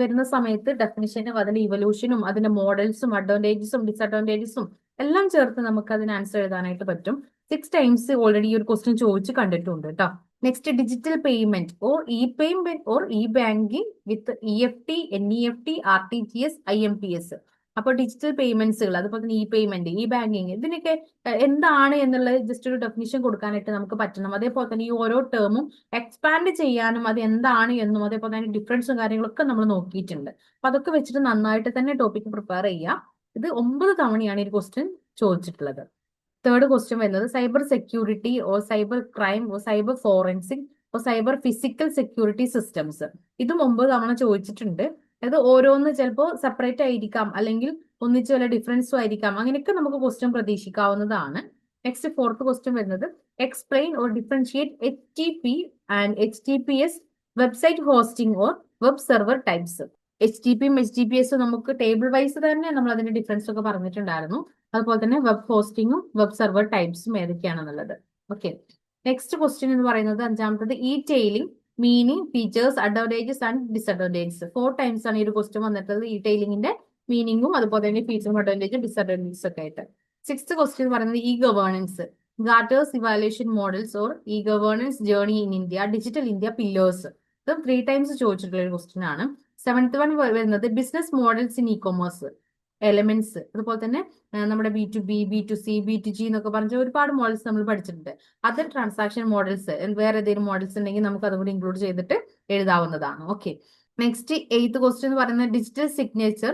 വരുന്ന സമയത്ത് ഡെഫിനിഷനും അതിന്റെ ഇവല്യൂഷനും അതിന്റെ മോഡൽസും അഡ്വാൻറ്റേജസും ഡിസഡ്വാൻറ്റേജസും എല്ലാം ചേർത്ത് നമുക്ക് അതിന് ആൻസർ എഴുതാനായിട്ട് പറ്റും. 6 ടൈംസ് ഓൾറെഡി ഈ ഒരു ക്വസ്റ്റ്യൻ ചോദിച്ച് കണ്ടിട്ടുണ്ട് കേട്ടോ. Next digital payment or e payment or e banking with EFT, NEFT, RTGS, IMPS. അപ്പോൾ ഡിജിറ്റൽ പേയ്മെന്റ്സുകൾ, അതുപോലെ തന്നെ ഇ പേയ്മെന്റ്, ഇ ബാങ്കിങ്, ഇതിനൊക്കെ എന്താണ് എന്നുള്ളത് ജസ്റ്റ് ഒരു ഡെഫിനിഷൻ കൊടുക്കാനായിട്ട് നമുക്ക് പറ്റണം. അതേപോലെ തന്നെ ഈ ഓരോ ടേമും എക്സ്പാൻഡ് ചെയ്യാനും അത് എന്താണ് എന്നും അതേപോലെ തന്നെ ഡിഫറൻസും കാര്യങ്ങളൊക്കെ നമ്മൾ നോക്കിയിട്ടുണ്ട്. അപ്പൊ അതൊക്കെ വെച്ചിട്ട് നന്നായിട്ട് തന്നെ ടോപ്പിക് പ്രിപ്പയർ ചെയ്യാം. ഇത് 9 തവണയാണ് ഈ ക്വസ്റ്റ്യൻ ചോദിച്ചിട്ടുള്ളത്. തേർഡ് ക്വസ്റ്റ്യൻ വരുന്നത് cyber security or cyber crime or cyber forensic or cyber physical security systems. ഇതും 9 തവണ ചോദിച്ചിട്ടുണ്ട്. അത് ഓരോന്ന് ചിലപ്പോൾ സെപ്പറേറ്റ് ആയിരിക്കാം, അല്ലെങ്കിൽ ഒന്നിച്ച് വല്ല ഡിഫറൻസും ആയിരിക്കാം. അങ്ങനെയൊക്കെ നമുക്ക് ക്വസ്റ്റ്യൻ പ്രതീക്ഷിക്കാവുന്നതാണ്. നെക്സ്റ്റ് ഫോർത്ത് ക്വസ്റ്റ്യൻ വരുന്നത് explain or differentiate HTTP and HTTPS website hosting or web server types. HTTPയും HTTPS നമുക്ക് ടേബിൾ വൈസ് തന്നെ നമ്മൾ അതിന്റെ ഡിഫറൻസ് ഒക്കെ പറഞ്ഞിട്ടുണ്ടായിരുന്നു. അതുപോലെ തന്നെ വെബ് ഹോസ്റ്റിംഗും വെബ് സെർവർ ടൈപ്സും ഏതൊക്കെയാണെന്നുള്ളത്. ഓക്കെ, നെക്സ്റ്റ് ക്വസ്റ്റ്യൻ എന്ന് പറയുന്നത് അഞ്ചാമത്തത് e tailing meaning, features, advantages and disadvantages. 4 times ആണ് ഈ ഒരു ക്വസ്റ്റ്യൻ വന്നിട്ടുള്ളത്. ഇ ടെയിലിംഗിന്റെ മീനിങ്ങും അതുപോലെ തന്നെ ഫീച്ചറും അഡ്വാൻറ്റേജും ഡിസഡ്വാൻറ്റേജസ് ഒക്കെ ആയിട്ട്. 6th ക്വസ്റ്റ്യൻ പറയുന്നത് e governance, Gartner's evaluation models or e governance journey in India, digital India pillars. ഇത് 3 ടൈംസ് ചോദിച്ചിട്ടുള്ള ഒരു ക്വസ്റ്റ്യൻ ആണ്. 7th വൺ വരുന്നത് business models in E commerce, elements. അതുപോലെ തന്നെ നമ്മുടെ B2B, B2C, B2G എന്നൊക്കെ പറഞ്ഞ ഒരുപാട് മോഡൽസ് നമ്മൾ പഠിച്ചിട്ടുണ്ട്. അതർ ട്രാൻസാക്ഷൻ മോഡൽസ്, വേറെ ഏതെങ്കിലും മോഡൽസ് ഉണ്ടെങ്കിൽ നമുക്ക് അതുകൂടി ഇൻക്ലൂഡ് ചെയ്തിട്ട് എഴുതാവുന്നതാണ്. ഓക്കെ, നെക്സ്റ്റ് 8th ക്വസ്റ്റ്യൻ എന്ന് പറയുന്നത് digital signature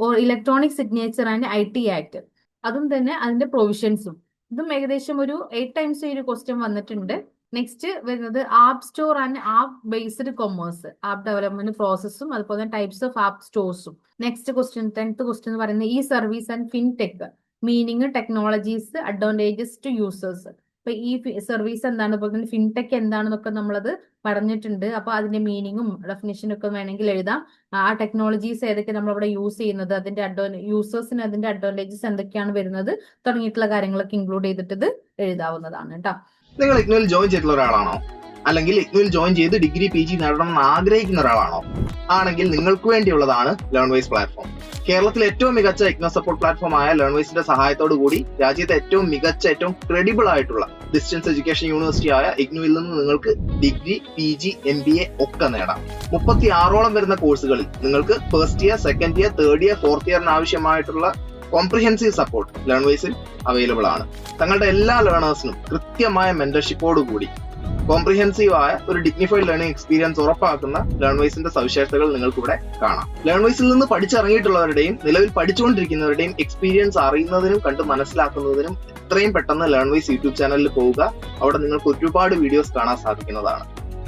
or electronic signature and IT act. അതും തന്നെ അതിന്റെ പ്രൊവിഷൻസും. ഇതും ഏകദേശം ഒരു 8 ടൈംസ് ഈ ഒരു ക്വസ്റ്റ്യൻ വന്നിട്ടുണ്ട്. നെക്സ്റ്റ് വരുന്നത് app store and app based commerce, app development പ്രോസസ്സും അതുപോലെ ടൈപ്സ് ഓഫ് ആപ്പ് സ്റ്റോഴ്സും. നെക്സ്റ്റ് ക്വസ്റ്റ്യൻ 10th ക്വസ്റ്റ്യൻ എന്ന് പറയുന്നത് e service and fintech, meaning, technologies, advantages to users. അപ്പൊ ഈ സർവീസ് എന്താണ്, അതുപോലെ തന്നെ ഫിൻടെക് എന്താണെന്നൊക്കെ നമ്മളത് പറഞ്ഞിട്ടുണ്ട്. അപ്പൊ അതിന്റെ മീനിങ്ങും ഡെഫിനേഷനും ഒക്കെ വേണമെങ്കിൽ എഴുതാം. ആ ടെക്നോളജീസ് ഏതൊക്കെ നമ്മളവിടെ യൂസ് ചെയ്യുന്നത്, അതിന്റെ യൂസേഴ്സിന് അതിന്റെ അഡ്വാൻറ്റേജസ് എന്തൊക്കെയാണ് വരുന്നത് തുടങ്ങിയിട്ടുള്ള കാര്യങ്ങളൊക്കെ ഇൻക്ലൂഡ് ചെയ്തിട്ട് ഇത് എഴുതാവുന്നതാണ് കേട്ടോ. നിങ്ങൾ ഇഗ്നുവിൽ ജോയിൻ ചെയ്തിട്ടുള്ള ഒരാളാണോ? അല്ലെങ്കിൽ ഇഗ്നുവിൽ ജോയിൻ ചെയ്ത് ഡിഗ്രി PG നേടണമെന്ന് ആഗ്രഹിക്കുന്ന ഒരാളാണോ? ആണെങ്കിൽ നിങ്ങൾക്ക് വേണ്ടിയുള്ളതാണ് ലേൺവൈസ് പ്ലാറ്റ്ഫോം. കേരളത്തിലെ ഏറ്റവും മികച്ച ഇഗ്നോ സപ്പോർട്ട് പ്ലാറ്റ്ഫോമായ ലേൺവൈസിന്റെ സഹായത്തോടു കൂടി രാജ്യത്തെ ഏറ്റവും മികച്ച, ഏറ്റവും ക്രെഡിബിൾ ആയിട്ടുള്ള ഡിസ്റ്റൻസ് എഡ്യൂക്കേഷൻ യൂണിവേഴ്സിറ്റി ആയ ഇഗ്നുവിൽ നിന്ന് നിങ്ങൾക്ക് ഡിഗ്രി, PG, MBA ഒക്കെ നേടാം. 36ഓളം വരുന്ന കോഴ്സുകളിൽ നിങ്ങൾക്ക് first year, second year, third year, fourth ഇയറിന് ആവശ്യമായിട്ടുള്ള കോംപ്രിഹെൻസീവ് സപ്പോർട്ട് ലേൺവൈസിൽ അവൈലബിൾ ആണ്. തങ്ങളുടെ എല്ലാ ലേണേഴ്സിനും കൃത്യമായ മെന്റർഷിപ്പോട് കൂടി കോംപ്രിഹെൻസീവ് ആയ ഒരു ഡിഗ്നിഫൈഡ് ലേണിംഗ് എക്സ്പീരിയൻസ് ഉറപ്പാക്കുന്ന ലേൺവൈസിന്റെ സവിശേഷതകൾ നിങ്ങൾക്ക് ഇവിടെ കാണാം. ലേൺവൈസിൽ നിന്ന് പഠിച്ചിറങ്ങിയിട്ടുള്ളവരുടെയും നിലവിൽ പഠിച്ചുകൊണ്ടിരിക്കുന്നവരുടെയും എക്സ്പീരിയൻസ് അറിയുന്നതിനും കണ്ട് മനസ്സിലാക്കുന്നതിനും എത്രയും പെട്ടെന്ന് ലേൺവൈസ് യൂട്യൂബ് ചാനലിൽ പോവുക. അവിടെ നിങ്ങൾക്ക് ഒരുപാട് വീഡിയോസ് കാണാൻ സാധിക്കുന്നതാണ്.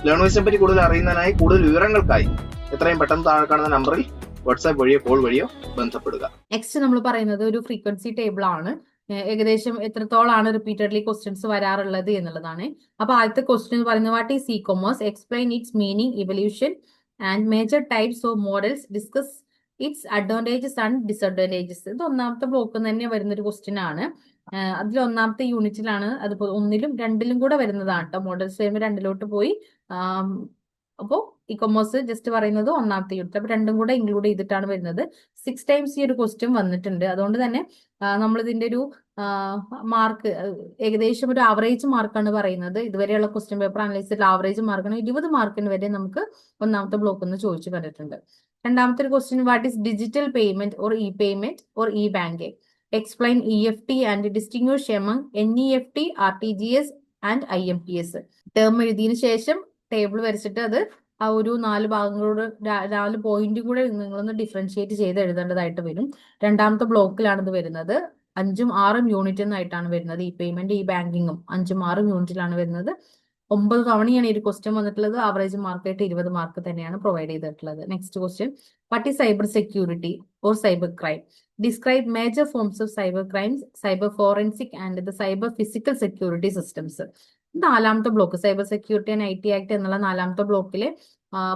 ലേൺവൈസിനെ പറ്റി കൂടുതൽ അറിയുന്നതിനായി, കൂടുതൽ വിവരങ്ങൾക്കായി എത്രയും പെട്ടെന്ന് താഴെ കാണുന്ന നമ്പറിൽ വാട്സാപ്പ് വഴിയോ കോൾ വഴിയോ ബന്ധപ്പെടുക. നെക്സ്റ്റ് നമ്മൾ പറയുന്നത് ഒരു ഫ്രീക്വൻസി ടേബിൾ ആണ്. ഏകദേശം എത്രത്തോളാണ് റിപ്പീറ്റഡ്ലി ക്വസ്റ്റ്യൻസ് വരാറുള്ളത് എന്നുള്ളതാണ്. അപ്പൊ ആദ്യത്തെ ക്വസ്റ്റ്യൻ എന്ന് പറയുന്നത് what is e commerce, explain its meaning, evolution and major types of models, discuss its advantages and disadvantages. ഇത് ഒന്നാമത്തെ ബ്ലോക്ക് തന്നെ വരുന്ന ഒരു ക്വസ്റ്റ്യൻ ആണ്. അതിൽ ഒന്നാമത്തെ യൂണിറ്റിലാണ്, അതുപോലെ 1ലും 2ലും കൂടെ വരുന്നതാണ് കേട്ടോ. മോഡൽസ് വരുമ്പോൾ 2ലോട്ട് പോയി. അപ്പോൾ ഇ കൊമേഴ്സ് ജസ്റ്റ് പറയുന്നത് ഒന്നാമത്തെ യൂണിറ്റ്, അപ്പൊ 2ഉം കൂടെ ഇൻക്ലൂഡ് ചെയ്തിട്ടാണ് വരുന്നത്. 6 ടൈംസ് ഈ ഒരു ക്വസ്റ്റ്യൻ വന്നിട്ടുണ്ട്. അതുകൊണ്ട് തന്നെ നമ്മൾ ഇതിന്റെ ഒരു മാർക്ക് ഏകദേശം ഒരു ആവറേജ് മാർക്കാണ് പറയുന്നത്. ഇതുവരെയുള്ള ക്വസ്റ്റ്യൻ പേപ്പർ അനലൈസ് ചെയ്തിട്ടുള്ള ആവറേജ് മാർക്കാണ്. 20 മാർക്കിന് വരെ നമുക്ക് ഒന്നാമത്തെ ബ്ലോക്ക് ഒന്ന് ചോദിച്ചു കണ്ടിട്ടുണ്ട്. രണ്ടാമത്തെ ഒരു question what is digital payment or e payment or e banking, explain EFT and distinguish among NEFT, RTGS and IMPS. Term എഴുതിയതിനു ശേഷം ടേബിൾ വരച്ചിട്ട് അത് ആ ഒരു 4 ഭാഗങ്ങളോട് 4 പോയിന്റ് കൂടെ നിങ്ങളൊന്ന് ഡിഫറൻഷിയേറ്റ് ചെയ്ത് എഴുതേണ്ടതായിട്ട് വരും. രണ്ടാമത്തെ ബ്ലോക്കിലാണ് ഇത് വരുന്നത്. 5ഉം 6ഉം യൂണിറ്റ് എന്നായിട്ടാണ് വരുന്നത്. ഇ പേയ്മെന്റ്, ഇ ബാങ്കിങ്ങും 5ഉം 6ഉം യൂണിറ്റിലാണ് വരുന്നത്. 9 തവണയാണ് ഈ ഒരു ക്വസ്റ്റ്യൻ വന്നിട്ടുള്ളത്. ആവറേജ് മാർക്കായിട്ട് 20 മാർക്ക് തന്നെയാണ് പ്രൊവൈഡ് ചെയ്തിട്ടുള്ളത്. Next question, what is cyber security or cyber crime? Describe major forms of cyber crimes, cyber forensic and the cyber physical security systems. നാലാമത്തെ block cyber security and IT act എന്നുള്ള നാലാമത്തെ ബ്ലോക്കിലെ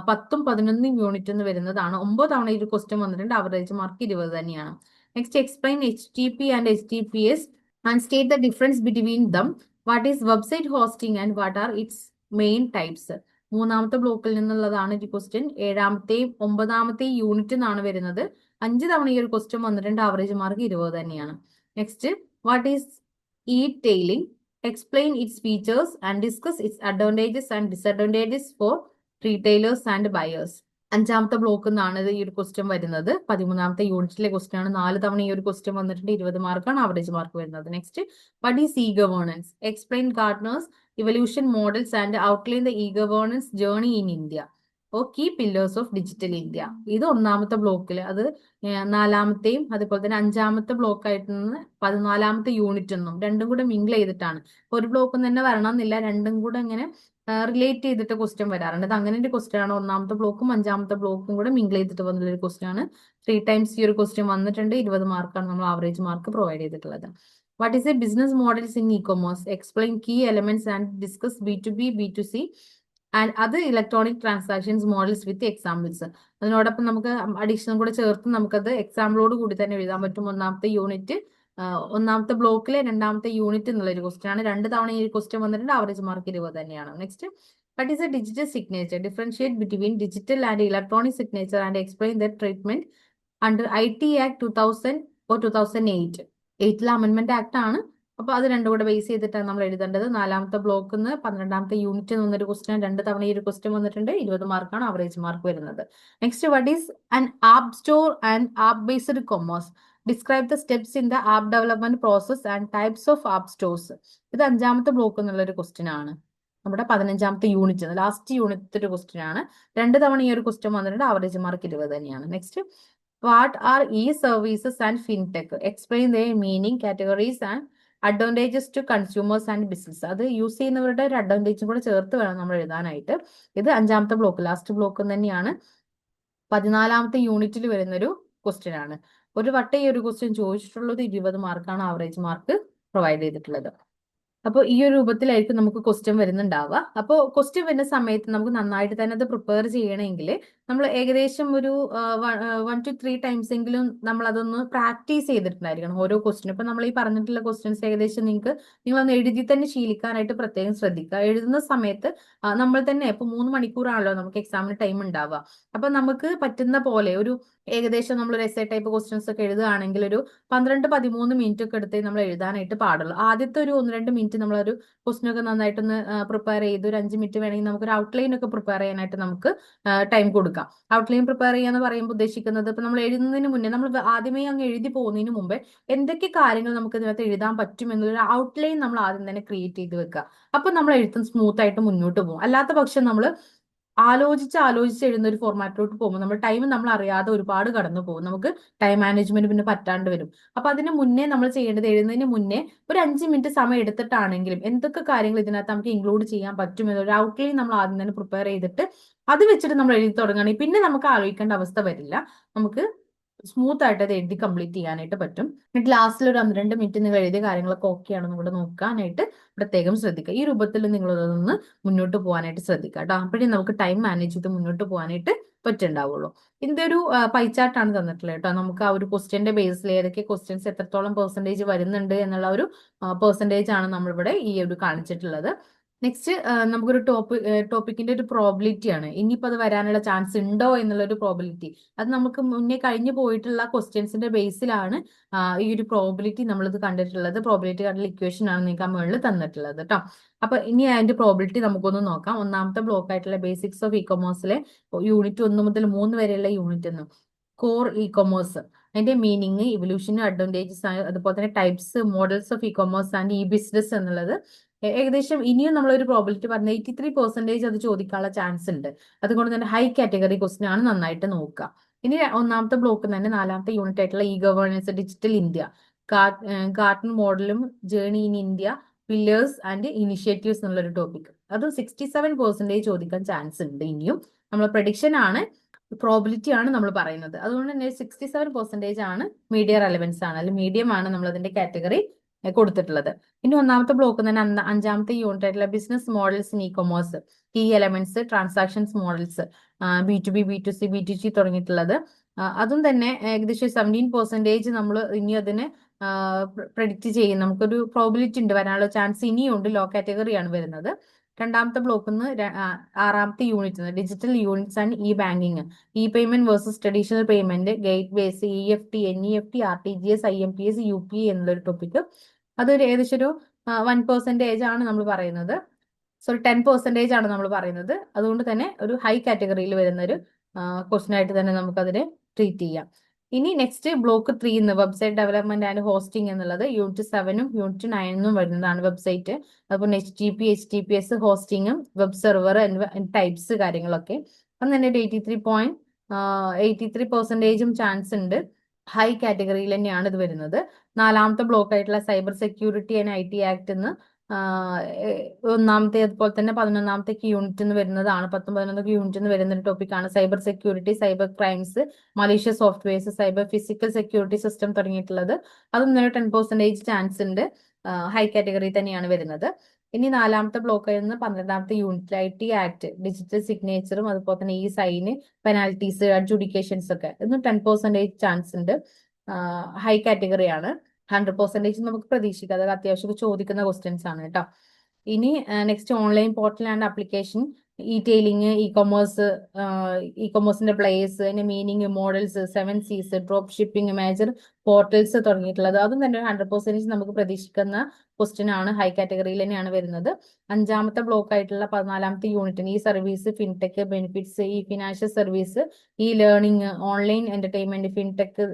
10ഉം 11ഉം unit എന്ന് വരുന്നതാണ്. 9 തവണ ഈ ഒരു ക്വസ്റ്റ്യൻ വന്നിട്ടുണ്ട്. ആവറേജ് മാർക്ക് 20 തന്നെയാണ്. Next, explain HTTP and HTTPS and state the difference between them. What is website hosting and what are its main types? മൂന്നാമത്തെ ബ്ലോക്കിൽ നിന്നുള്ളതാണ് ഈ ക്വസ്റ്റ്യൻ. 7ാമത്തെയും 9ാമത്തെയും യൂണിറ്റ് എന്നാണ് വരുന്നത്. 5 തവണ ഈ ഒരു ക്വസ്റ്റ്യൻ വന്നിട്ടുണ്ട്. ആവറേജ് മാർക്ക് 20 തന്നെയാണ്. Next, what is e-tailing? Explain its features and discuss its advantages and disadvantages for retailers and buyers. 5ാമത്തെ ബ്ലോക്ക് നിന്നാണ് ഈ ഒരു ക്വസ്റ്റ്യൻ വരുന്നത്. 13ാമത്തെ യൂണിറ്റിലെ ക്വസ്റ്റ്യൻ ആണ്. 4 തവണ ഈ ഒരു ക്വസ്റ്റ്യൻ വന്നിട്ടുണ്ട്. 20 മാർക്കാണ് ആവറേജ് മാർക്ക് വരുന്നത്. Next, what is e-governance? Explain Gartner's evolution models and outline the e-governance journey in India. Key pillars of digital India. ഇത് 1ാമത്തെ ബ്ലോക്കിൽ, അത് 4ാമത്തെയും അതുപോലെ തന്നെ 5ാമത്തെ ബ്ലോക്ക് ആയിട്ട് നിന്ന് 14ാമത്തെ യൂണിറ്റ് എന്നും രണ്ടും കൂടെ മിങ്കിൾ ചെയ്തിട്ടാണ്. ഒരു ബ്ലോക്കും തന്നെ വരണമെന്നില്ല, രണ്ടും കൂടെ ഇങ്ങനെ റിലേറ്റ് ചെയ്തിട്ട് ക്വസ്റ്റ്യൻ വരാറുണ്ട്. അത് അങ്ങനെ ഒരു ക്വസ്റ്റ്യൻ ആണ്. 1ാമത്തെ ബ്ലോക്കും 5ാമത്തെ ബ്ലോക്കും കൂടെ മിങ്കിൾ ചെയ്തിട്ട് വന്നൊരു ക്വസ്റ്റ്യൻ ആണ്. 3 ടൈംസ് ഈ ഒരു ക്വസ്റ്റ്യൻ വന്നിട്ടുണ്ട്. 20 മാർക്കാണ് നമ്മൾ ആവറേജ് മാർക്ക് പ്രൊവൈഡ് ചെയ്തിട്ടുള്ളത്. What is a business models in e-commerce? Explain key elements and discuss B2B, B2C and അത് electronic transactions models with examples. അതിനോടൊപ്പം നമുക്ക് അഡീഷണൽ കൂടെ ചേർത്ത് നമുക്കത് എക്സാമ്പിളോട് കൂടി തന്നെ എഴുതാൻ പറ്റും. 1ാമത്തെ യൂണിറ്റ്, 1ാമത്തെ ബ്ലോക്കിലെ 2ാമത്തെ യൂണിറ്റ് എന്നുള്ള ഒരു ക്വസ്റ്റ്യൻ ആണ്. 2 തവണ ഈ ക്വസ്റ്റ്യൻ വന്നിട്ടുണ്ട്. ആവറേജ് മാർക്ക് 20 തന്നെയാണ്. Next, what is a digital signature? Differentiate between digital and electronic signature and explain their treatment under IT Act 2000 or 2008. 8ലെ amendment act ആണ്. അപ്പൊ അത് രണ്ടും കൂടെ ബേസ് ചെയ്തിട്ടാണ് നമ്മൾ എഴുതേണ്ടത്. 4ാമത്തെ ബ്ലോക്കിൽ നിന്ന് 12ാമത്തെ യൂണിറ്റ് നിന്നൊരു ക്വസ്റ്റ്യൻ 2 തവണ ഈ ഒരു ക്വസ്റ്റ്യൻ വന്നിട്ടുണ്ട്. 20 മാർക്കാണ് ആവറേജ് മാർക്ക് വരുന്നത്. Next, what is an app store and app based commerce? Describe the steps in the app development process and types of app stores. ഇത് 5ാമത്തെ ബ്ലോക്ക് എന്നുള്ള ഒരു ക്വസ്റ്റ്യൻ ആണ്. നമ്മുടെ 15ാമത്തെ യൂണിറ്റ്, ലാസ്റ്റ് യൂണിറ്റ് ഒരു question ആണ്. 2 തവണ ഈ ഒരു ക്വസ്റ്റ്യൻ വന്നിട്ടുണ്ട്. ആവറേജ് മാർക്ക് 20 തന്നെയാണ്. Next, what are services and fintech? Explain the meaning, categories and advantages to consumers and business. അത് യൂസ് ചെയ്യുന്നവരുടെ ഒരു അഡ്വാൻറ്റേജും കൂടെ ചേർത്ത് വേണം നമ്മൾ എഴുതാനായിട്ട്. ഇത് 5ാമത്തെ ബ്ലോക്ക്, ലാസ്റ്റ് ബ്ലോക്ക് തന്നെയാണ്. 14ാമത്തെ യൂണിറ്റിൽ വരുന്നൊരു ക്വസ്റ്റ്യൻ ആണ്. ഒരു വട്ടം ഈ ഒരു ക്വസ്റ്റ്യൻ ചോദിച്ചിട്ടുള്ളത്. 20 മാർക്കാണ് ആവറേജ് മാർക്ക് പ്രൊവൈഡ് ചെയ്തിട്ടുള്ളത്. അപ്പോൾ ഈ ഒരു രൂപത്തിലായിരിക്കും നമുക്ക് ക്വസ്റ്റ്യൻ വരുന്നുണ്ടാവുക. അപ്പോൾ ക്വസ്റ്റ്യൻ വരുന്ന സമയത്ത് നമുക്ക് നന്നായിട്ട് തന്നെ അത് പ്രിപ്പയർ ചെയ്യണമെങ്കിൽ നമ്മൾ ഏകദേശം ഒരു 1 to 3 ടൈംസ് എങ്കിലും നമ്മൾ അതൊന്ന് പ്രാക്ടീസ് ചെയ്തിട്ടുണ്ടായിരിക്കണം ഓരോ ക്വസ്റ്റ്യൻ. ഇപ്പൊ നമ്മൾ ഈ പറഞ്ഞിട്ടുള്ള ക്വസ്റ്റ്യൻസ് ഏകദേശം നിങ്ങളൊന്ന് എഴുതി തന്നെ ശീലിക്കാനായിട്ട് പ്രത്യേകം ശ്രദ്ധിക്കുക. എഴുതുന്ന സമയത്ത് നമ്മൾ തന്നെ ഇപ്പൊ 3 മണിക്കൂറാണല്ലോ നമുക്ക് എക്സാമിന് ടൈം ഉണ്ടാവുക. അപ്പൊ നമുക്ക് പറ്റുന്ന പോലെ ഒരു ഏകദേശം നമ്മൾ ഒരു എസ്സേ ടൈപ്പ് ക്വസ്റ്റ്യൻസ് ഒക്കെ എഴുതുകയാണെങ്കിൽ ഒരു 12-13 മിനിറ്റ് ഒക്കെ എടുത്തേ നമ്മൾ എഴുതാനായിട്ട് പാടുള്ളൂ. ആദ്യത്തെ ഒരു 1-2 മിനിറ്റ് നമ്മളൊരു ക്വസ്റ്റ്യൻ ഒക്കെ നന്നായിട്ടൊന്ന് പ്രിപ്പയർ ചെയ്ത് ഒരു 5 മിനിറ്റ് വേണമെങ്കിൽ നമുക്കൊരു ഔട്ട്ലൈൻ ഒക്കെ പ്രിപ്പയർ ചെയ്യാനായിട്ട് നമുക്ക് ടൈം കൊടുക്കാം. ഔട്ട്ലൈൻ പ്രിപ്പയർ ചെയ്യാന്ന് പറയുമ്പോൾ ഉദ്ദേശിക്കുന്നത് ഇപ്പൊ നമ്മൾ എഴുതുന്നതിന് മുന്നേ നമ്മൾ ആദ്യമേ അങ്ങ് എഴുതി പോകുന്നതിന് മുമ്പേ എന്തൊക്കെ കാര്യങ്ങൾ നമുക്ക് ഇതിനകത്ത് എഴുതാൻ പറ്റും എന്നൊരു ഔട്ട്ലൈൻ നമ്മൾ ആദ്യം തന്നെ ക്രിയേറ്റ് ചെയ്ത് വെക്കുക. അപ്പൊ നമ്മൾ എഴുത്തും സ്മൂത്ത് ആയിട്ട് മുന്നോട്ട് പോകും. അല്ലാത്ത പക്ഷം നമ്മൾ ആലോചിച്ച് എഴുതുന്ന ഒരു ഫോർമാറ്റിലോട്ട് പോകുമ്പോൾ നമ്മൾ ടൈം നമ്മൾ അറിയാതെ ഒരുപാട് കടന്നു പോകും. നമുക്ക് ടൈം മാനേജ്മെന്റ് പിന്നെ പറ്റാണ്ട് വരും. അപ്പൊ അതിന് മുന്നേ നമ്മൾ ചെയ്യേണ്ടത്, എഴുതുന്നതിന് മുന്നേ ഒരു 5 മിനിറ്റ് സമയം എടുത്തിട്ടാണെങ്കിലും എന്തൊക്കെ കാര്യങ്ങൾ ഇതിനകത്ത് നമുക്ക് ഇൻക്ലൂഡ് ചെയ്യാൻ പറ്റും എന്നൊരു ഔട്ട്ലൈൻ നമ്മൾ ആദ്യം തന്നെ പ്രിപ്പയർ ചെയ്തിട്ട് അത് വെച്ചിട്ട് നമ്മൾ എഴുതി തുടങ്ങുകയാണെങ്കിൽ പിന്നെ നമുക്ക് ആലോചിക്കേണ്ട അവസ്ഥ വരില്ല. നമുക്ക് സ്മൂത്ത് ആയിട്ട് അത് എഴുതി കംപ്ലീറ്റ് ചെയ്യാനായിട്ട് പറ്റും. എന്നിട്ട് ലാസ്റ്റിൽ ഒരു 1-2 മിനിറ്റ് നിങ്ങൾ എഴുതിയ കാര്യങ്ങളൊക്കെ ഓക്കെ ആണെന്ന് കൂടെ നോക്കാനായിട്ട് പ്രത്യേകം ശ്രദ്ധിക്കുക. ഈ രൂപത്തിൽ നിങ്ങൾ അതൊന്ന് മുന്നോട്ട് പോകാനായിട്ട് ശ്രദ്ധിക്കുക കേട്ടോ. അപ്പോഴേ നമുക്ക് ടൈം മാനേജ് ചെയ്ത് മുന്നോട്ട് പോകാനായിട്ട് പറ്റുണ്ടാവുള്ളൂ. ഇതിന്റെ ഒരു പൈച്ചാർട്ടാണ് തന്നിട്ടുള്ളത് കേട്ടോ. നമുക്ക് ആ ഒരു ക്വസ്റ്റ്യന്റെ ബേസിൽ ഏതൊക്കെ ക്വസ്റ്റ്യൻസ് എത്രത്തോളം പെർസെന്റേജ് വരുന്നുണ്ട് എന്നുള്ള ഒരു പെർസെന്റേജ് ആണ് നമ്മളിവിടെ ഈ ഒരു കാണിച്ചിട്ടുള്ളത്. നെക്സ്റ്റ്, നമുക്കൊരു ടോപ്പിക്കിന്റെ ഒരു പ്രോബിലിറ്റി ആണ്. ഇനിയിപ്പോൾ അത് വരാനുള്ള ചാൻസ് ഉണ്ടോ എന്നുള്ള ഒരു പ്രോബിലിറ്റി. അത് നമുക്ക് മുന്നേ കഴിഞ്ഞു പോയിട്ടുള്ള ക്വസ്റ്റ്യൻസിന്റെ ബേസിലാണ് ഈ ഒരു പ്രോബിലിറ്റി നമ്മളിത് കണ്ടിട്ടുള്ളത്. പ്രോബിലിറ്റി കണ്ടുള്ള ഇക്വേഷൻ ആണ് നിങ്ങൾക്ക് ആ മുകളിൽ തന്നിട്ടുള്ളത് കേട്ടോ. അപ്പൊ ഇനി അതിന്റെ പ്രോബിലിറ്റി നമുക്കൊന്ന് നോക്കാം. 1ാമത്തെ ബ്ലോക്ക് ആയിട്ടുള്ള ബേസിക്സ് ഓഫ് ഇ-കൊമേഴ്സിലെ യൂണിറ്റ് 1 മുതൽ 3 വരെയുള്ള യൂണിറ്റ് എന്ന് കോർ ഇ-കൊമേഴ്സ്, അതിന്റെ മീനിങ്, ഇവല്യൂഷൻ, അഡ്വാൻറ്റേജസ്, അതുപോലെ തന്നെ types, models of e-commerce and business എന്നുള്ളത് ഏകദേശം ഇനിയും നമ്മളൊരു പ്രോബിലിറ്റി പറഞ്ഞ 83% അത് ചോദിക്കാനുള്ള ചാൻസ് ഉണ്ട്. അതുകൊണ്ട് തന്നെ ഹൈ കാറ്റഗറി ക്വസ്റ്റ്യൻ ആണ് നന്നായിട്ട് നോക്കുക. ഇനി 1ാമത്തെ ബ്ലോക്ക് തന്നെ 4ാമത്തെ യൂണിറ്റ് ആയിട്ടുള്ള e governance digital India, Gartner മോഡലും journey in India, pillars and initiatives എന്നുള്ളൊരു ടോപ്പിക്. അത് 67% ചോദിക്കാൻ ചാൻസ് ഉണ്ട്. ഇനിയും നമ്മൾ പ്രഡിക്ഷൻ ആണ്, പ്രോബിലിറ്റി ആണ് നമ്മൾ പറയുന്നത്. അതുകൊണ്ട് തന്നെ 67% ആണ് മീഡിയ റെലവൻസ് ആണ്, അല്ലെങ്കിൽ മീഡിയം ആണ് നമ്മൾ അതിന്റെ കാറ്റഗറി കൊടുത്തിട്ടുള്ളത്. ഇനി ഒന്നാമത്തെ ബ്ലോക്ക് തന്നെ അഞ്ചാമത്തെ യൂണിറ്റ് ആയിട്ടുള്ള business models in e-commerce, key elements, transactions models, B2B, B2C, B2G തുടങ്ങിയിട്ടുള്ളത്. അതും തന്നെ ഏകദേശം 17% നമ്മൾ ഇനി അതിന് പ്രെഡിക്റ്റ് ചെയ്യും. നമുക്കൊരു പ്രോബിലിറ്റി ഉണ്ട്, വരാനുള്ള ചാൻസ് ഇനിയുണ്ട്. ലോ കാറ്റഗറിയാണ് വരുന്നത്. രണ്ടാമത്തെ ബ്ലോക്കിൽ നിന്ന് ആറാമത്തെ unit digital units and e-banking, e-payment versus traditional payment, gateways, EFT, NEFT, RTGS, IMPS, UPI എന്നുള്ളൊരു ടോപ്പിക്. അതൊരു ഏകദേശം ഒരു 1% ആണ് നമ്മൾ പറയുന്നത്. സോറി 10% ആണ് നമ്മൾ പറയുന്നത്. അതുകൊണ്ട് തന്നെ ഒരു ഹൈ കാറ്റഗറിയിൽ വരുന്ന ഒരു ക്വസ്റ്റൻ ആയിട്ട് തന്നെ നമുക്കതിനെ ട്രീറ്റ് ചെയ്യാം. ഇനി next block 3 website development and hosting എന്നുള്ളത് യൂണിറ്റ് 7ഉം യൂണിറ്റ് 9ഉം വരുന്നതാണ്. വെബ്സൈറ്റ്, അതുപോലെ HTTPS, ഹോസ്റ്റിംഗും വെബ് സെർവർ ടൈപ്സ് കാര്യങ്ങളൊക്കെ. അപ്പം തന്നെ ഒരു 83% ചാൻസ് ഉണ്ട്. ഹൈ കാറ്റഗറിയിൽ തന്നെയാണ് ഇത് വരുന്നത്. നാലാമത്തെ ബ്ലോക്ക് ആയിട്ടുള്ള cyber security and IT act എന്ന് ഒന്നാമത്തെ, അതുപോലെ തന്നെ 11ാമത്തെ യൂണിറ്റ് വരുന്നതാണ്. 11 യൂണിറ്റ് വരുന്ന ഒരു ടോപ്പിക്കാണ് cyber security, cyber crimes, malicious softwares, cyber physical security system തുടങ്ങിയിട്ടുള്ളത്. അതും 10% ചാൻസ് ഉണ്ട്. ഹൈ കാറ്റഗറി തന്നെയാണ് വരുന്നത്. ഇനി നാലാമത്തെ ബ്ലോക്ക് ആയിരുന്നു 12ാമത്തെ യൂണിറ്റ് IT ആക്ട്, ഡിജിറ്റൽ സിഗ്നേച്ചറും അതുപോലെ തന്നെ ഈ സൈന്, പെനാൽറ്റീസ്, അഡ്ജുഡിക്കേഷൻസ് ഒക്കെ. ഇതും 10% ചാൻസ് ഉണ്ട്. ഹൈ കാറ്റഗറി ആണ്. 100% നമുക്ക് പ്രതീക്ഷിക്കാം. അതൊക്കെ അത്യാവശ്യം ചോദിക്കുന്ന ക്വസ്റ്റ്യൻസ് ആണ് കേട്ടോ. ഇനി next online portal and application, e-tailing, ഇ-കൊമേഴ്സിന്റെ പ്ലേസ്, അതിന്റെ meaning, models, 7 C's, drop shipping, major portals തുടങ്ങിയിട്ടുള്ളത്. അതും തന്നെ 100% നമുക്ക് പ്രതീക്ഷിക്കുന്ന ക്വസ്റ്റ്യൻ ആണ്. ഹൈ കാറ്റഗറിയിൽ തന്നെയാണ് വരുന്നത്. അഞ്ചാമത്തെ ബ്ലോക്ക് ആയിട്ടുള്ള 14ാമത്തെ യൂണിറ്റിന് ഈ സർവീസ്, ഫിൻടെക്, ബെനിഫിറ്റ്സ്, ഈ ഫിനാൻഷ്യൽ സർവീസ്, ഈ ലേണിംഗ്, ഓൺലൈൻ എന്റർടൈൻമെന്റ്, ഫിൻടെക്